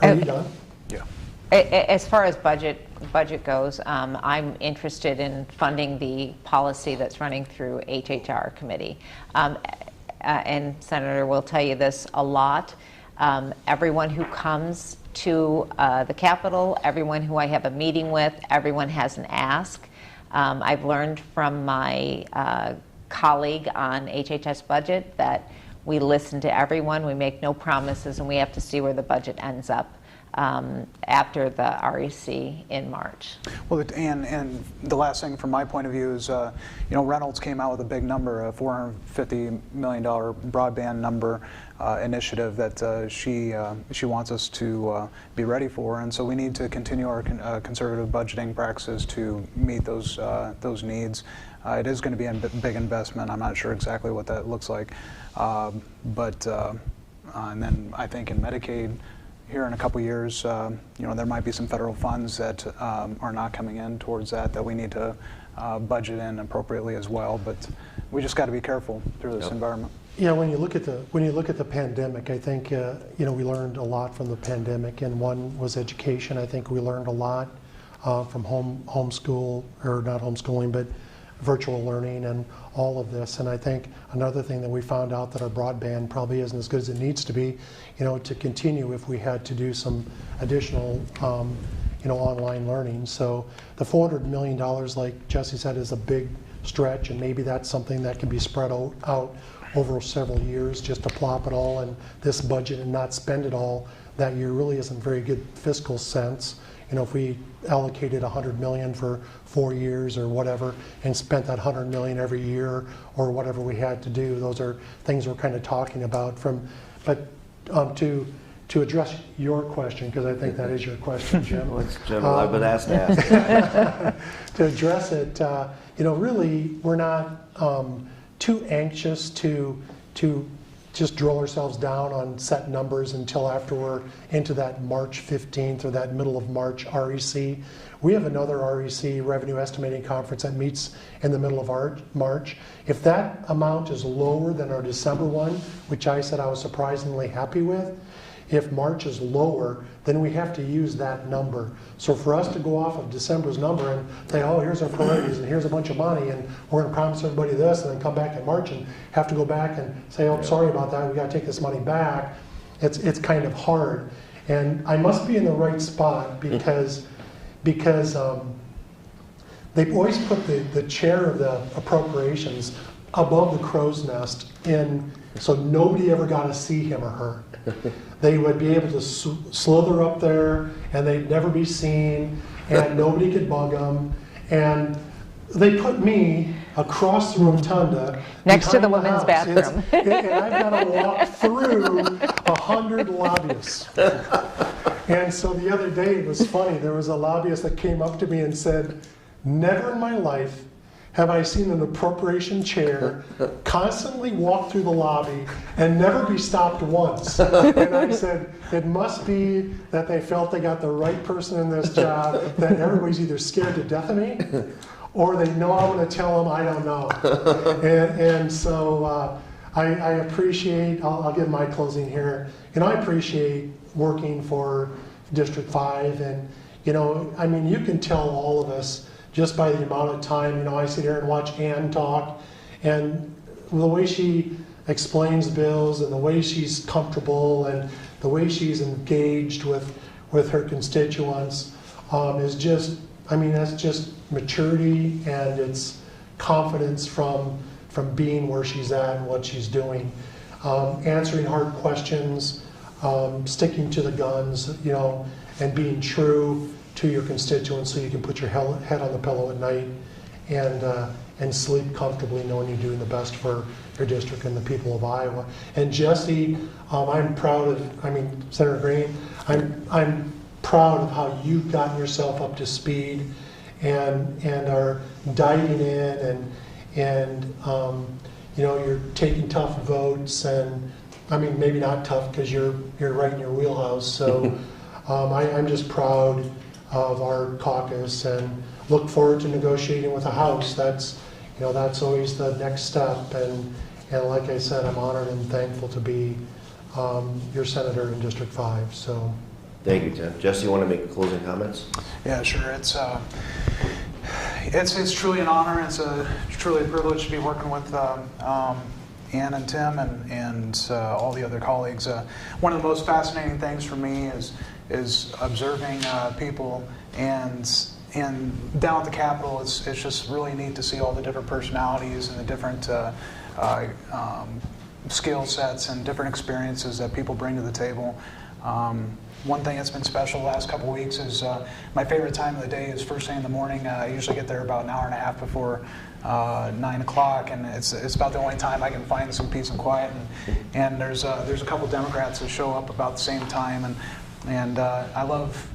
S4: Are you done?
S3: Yeah.
S5: As far as budget goes, I'm interested in funding the policy that's running through HHR committee. And Senator will tell you this a lot. Everyone who comes to the Capitol, everyone who I have a meeting with, everyone has an ask. I've learned from my colleague on HHS budget that we listen to everyone, we make no promises, and we have to see where the budget ends up after the REC in March.
S3: Well, and the last thing from my point of view is, Reynolds came out with a big number, a $450 million broadband number initiative that she wants us to be ready for, and so we need to continue our conservative budgeting practices to meet those needs. It is going to be a big investment. I'm not sure exactly what that looks like, but and then I think in Medicaid, here in a couple years, there might be some federal funds that are not coming in towards that we need to budget in appropriately as well. But we just got to be careful through this environment.
S4: Yeah, when you look at the pandemic, I think we learned a lot from the pandemic, and one was education. I think we learned a lot from homeschool, or not homeschooling, but virtual learning and all of this. And I think another thing that we found out that our broadband probably isn't as good as it needs to be, to continue if we had to do some additional, online learning. So the $400 million, like Jesse said, is a big stretch, and maybe that's something that can be spread out over several years. Just to plop it all in this budget and not spend it all that year really isn't very good fiscal sense. If we allocated $100 million for 4 years or whatever and spent that $100 million every year or whatever we had to do, those are things we're kind of talking about. But to address your question, because I think that is your question, Jim.
S1: Well, it's general. I've been asked to ask.
S4: To address it, really we're not too anxious to just drill ourselves down on set numbers until after we're into that March 15th or that middle of March REC. We have another REC revenue estimating conference that meets in the middle of March. If that amount is lower than our December one, which I said I was surprisingly happy with, if March is lower, then we have to use that number. So for us to go off of December's number and say, oh, here's our priorities and here's a bunch of money and we're going to promise everybody this, and then come back in March and have to go back and say, oh, sorry about that, we got to take this money back, it's kind of hard. And I must be in the right spot because they've always put the chair of the appropriations above the crow's nest so nobody ever got to see him or her. They would be able to slither up there and they'd never be seen and nobody could bug them. And they put me across the rotunda
S5: Next to the
S4: behind
S5: women's
S4: house.
S5: bathroom.
S4: And I've got to walk through 100 lobbyists. And so the other day, it was funny, there was a lobbyist that came up to me and said, never in my life have I seen an appropriation chair constantly walk through the lobby and never be stopped once. And I said, it must be that they felt they got the right person in this job, that everybody's either scared to death of me, or they know I'm going to tell them I don't know. And so I appreciate, I'll give my closing here, I appreciate working for District 5, and I mean, you can tell all of us just by the amount of time, I sit here and watch Ann talk, and the way she explains bills and the way she's comfortable and the way she's engaged with her constituents is just, I mean, that's just maturity, and it's confidence from being where she's at and what she's doing. Answering hard questions, sticking to the guns, and being true to your constituents so you can put your head on the pillow at night and sleep comfortably knowing you're doing the best for your district and the people of Iowa. And Jesse, I'm proud of, Senator Green, I'm proud of how you've gotten yourself up to speed and are diving in and you're taking tough votes, and maybe not tough because you're right in your wheelhouse. So I'm just proud of our caucus and look forward to negotiating with the House. That's always the next step, and like I said, I'm honored and thankful to be your senator in District 5. So
S1: Thank you, Tim. Jesse, you want to make closing comments?
S3: Yeah, sure. It's truly an honor. It's truly a privilege to be working with Ann and Tim and all the other colleagues. One of the most fascinating things for me is observing people, and down at the Capitol, it's just really neat to see all the different personalities and the different skill sets and different experiences that people bring to the table. One thing that's been special the last couple weeks is my favorite time of the day is first thing in the morning. I usually get there about an hour and a half before 9 o'clock, and it's about the only time I can find some peace and quiet. And there's a couple Democrats that show up about the same time, and I love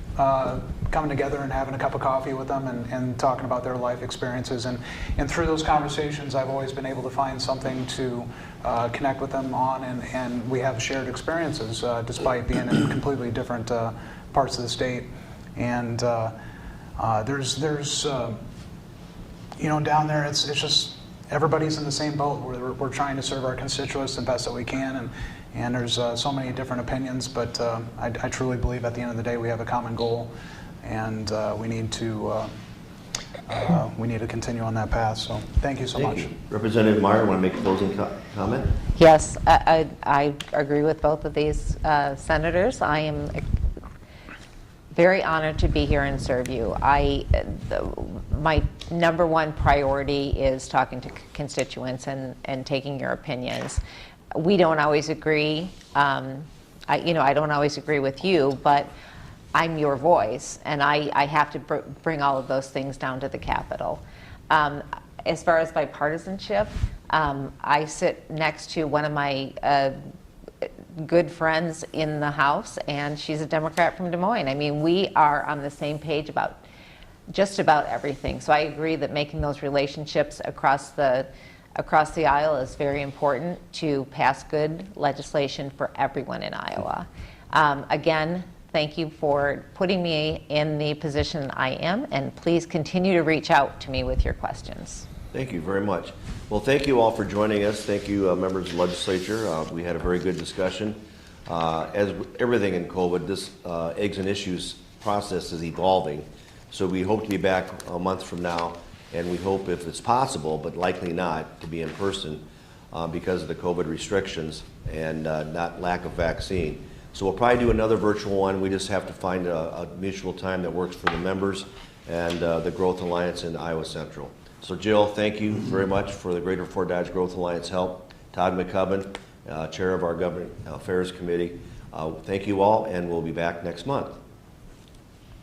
S3: coming together and having a cup of coffee with them and talking about their life experiences. And through those conversations, I've always been able to find something to connect with them on, and we have shared experiences despite being in completely different parts of the state. And there's down there, it's just everybody's in the same boat. We're trying to serve our constituents the best that we can, and there's so many different opinions, but I truly believe at the end of the day we have a common goal, and we need to continue on that path. So thank you so much.
S1: You. Representative Meyer, want to make a closing comment?
S5: Yes, I agree with both of these senators. I am very honored to be here and serve you. My number one priority is talking to constituents and taking your opinions. We don't always agree. I don't always agree with you, but I'm your voice, and I have to bring all of those things down to the Capitol. As far as bipartisanship, I sit next to one of my good friends in the House, and she's a Democrat from Des Moines. We are on the same page about just about everything. So I agree that making those relationships across the aisle is very important to pass good legislation for everyone in Iowa. Again, thank you for putting me in the position I am, and please continue to reach out to me with your questions.
S1: Thank you very much. Well, thank you all for joining us. Thank you, members of the legislature. We had a very good discussion. As everything in COVID, this eggs and issues process is evolving. So we hope to be back a month from now, and we hope, if it's possible, but likely not, to be in person because of the COVID restrictions and not lack of vaccine. So we'll probably do another virtual one. We just have to find a mutual time that works for the members and the Growth Alliance in Iowa Central. So Jill, thank you very much for the Greater Fort Dodge Growth Alliance help. Todd McCubbin, Chair of our Government Affairs Committee. Thank you all, and we'll be back next month.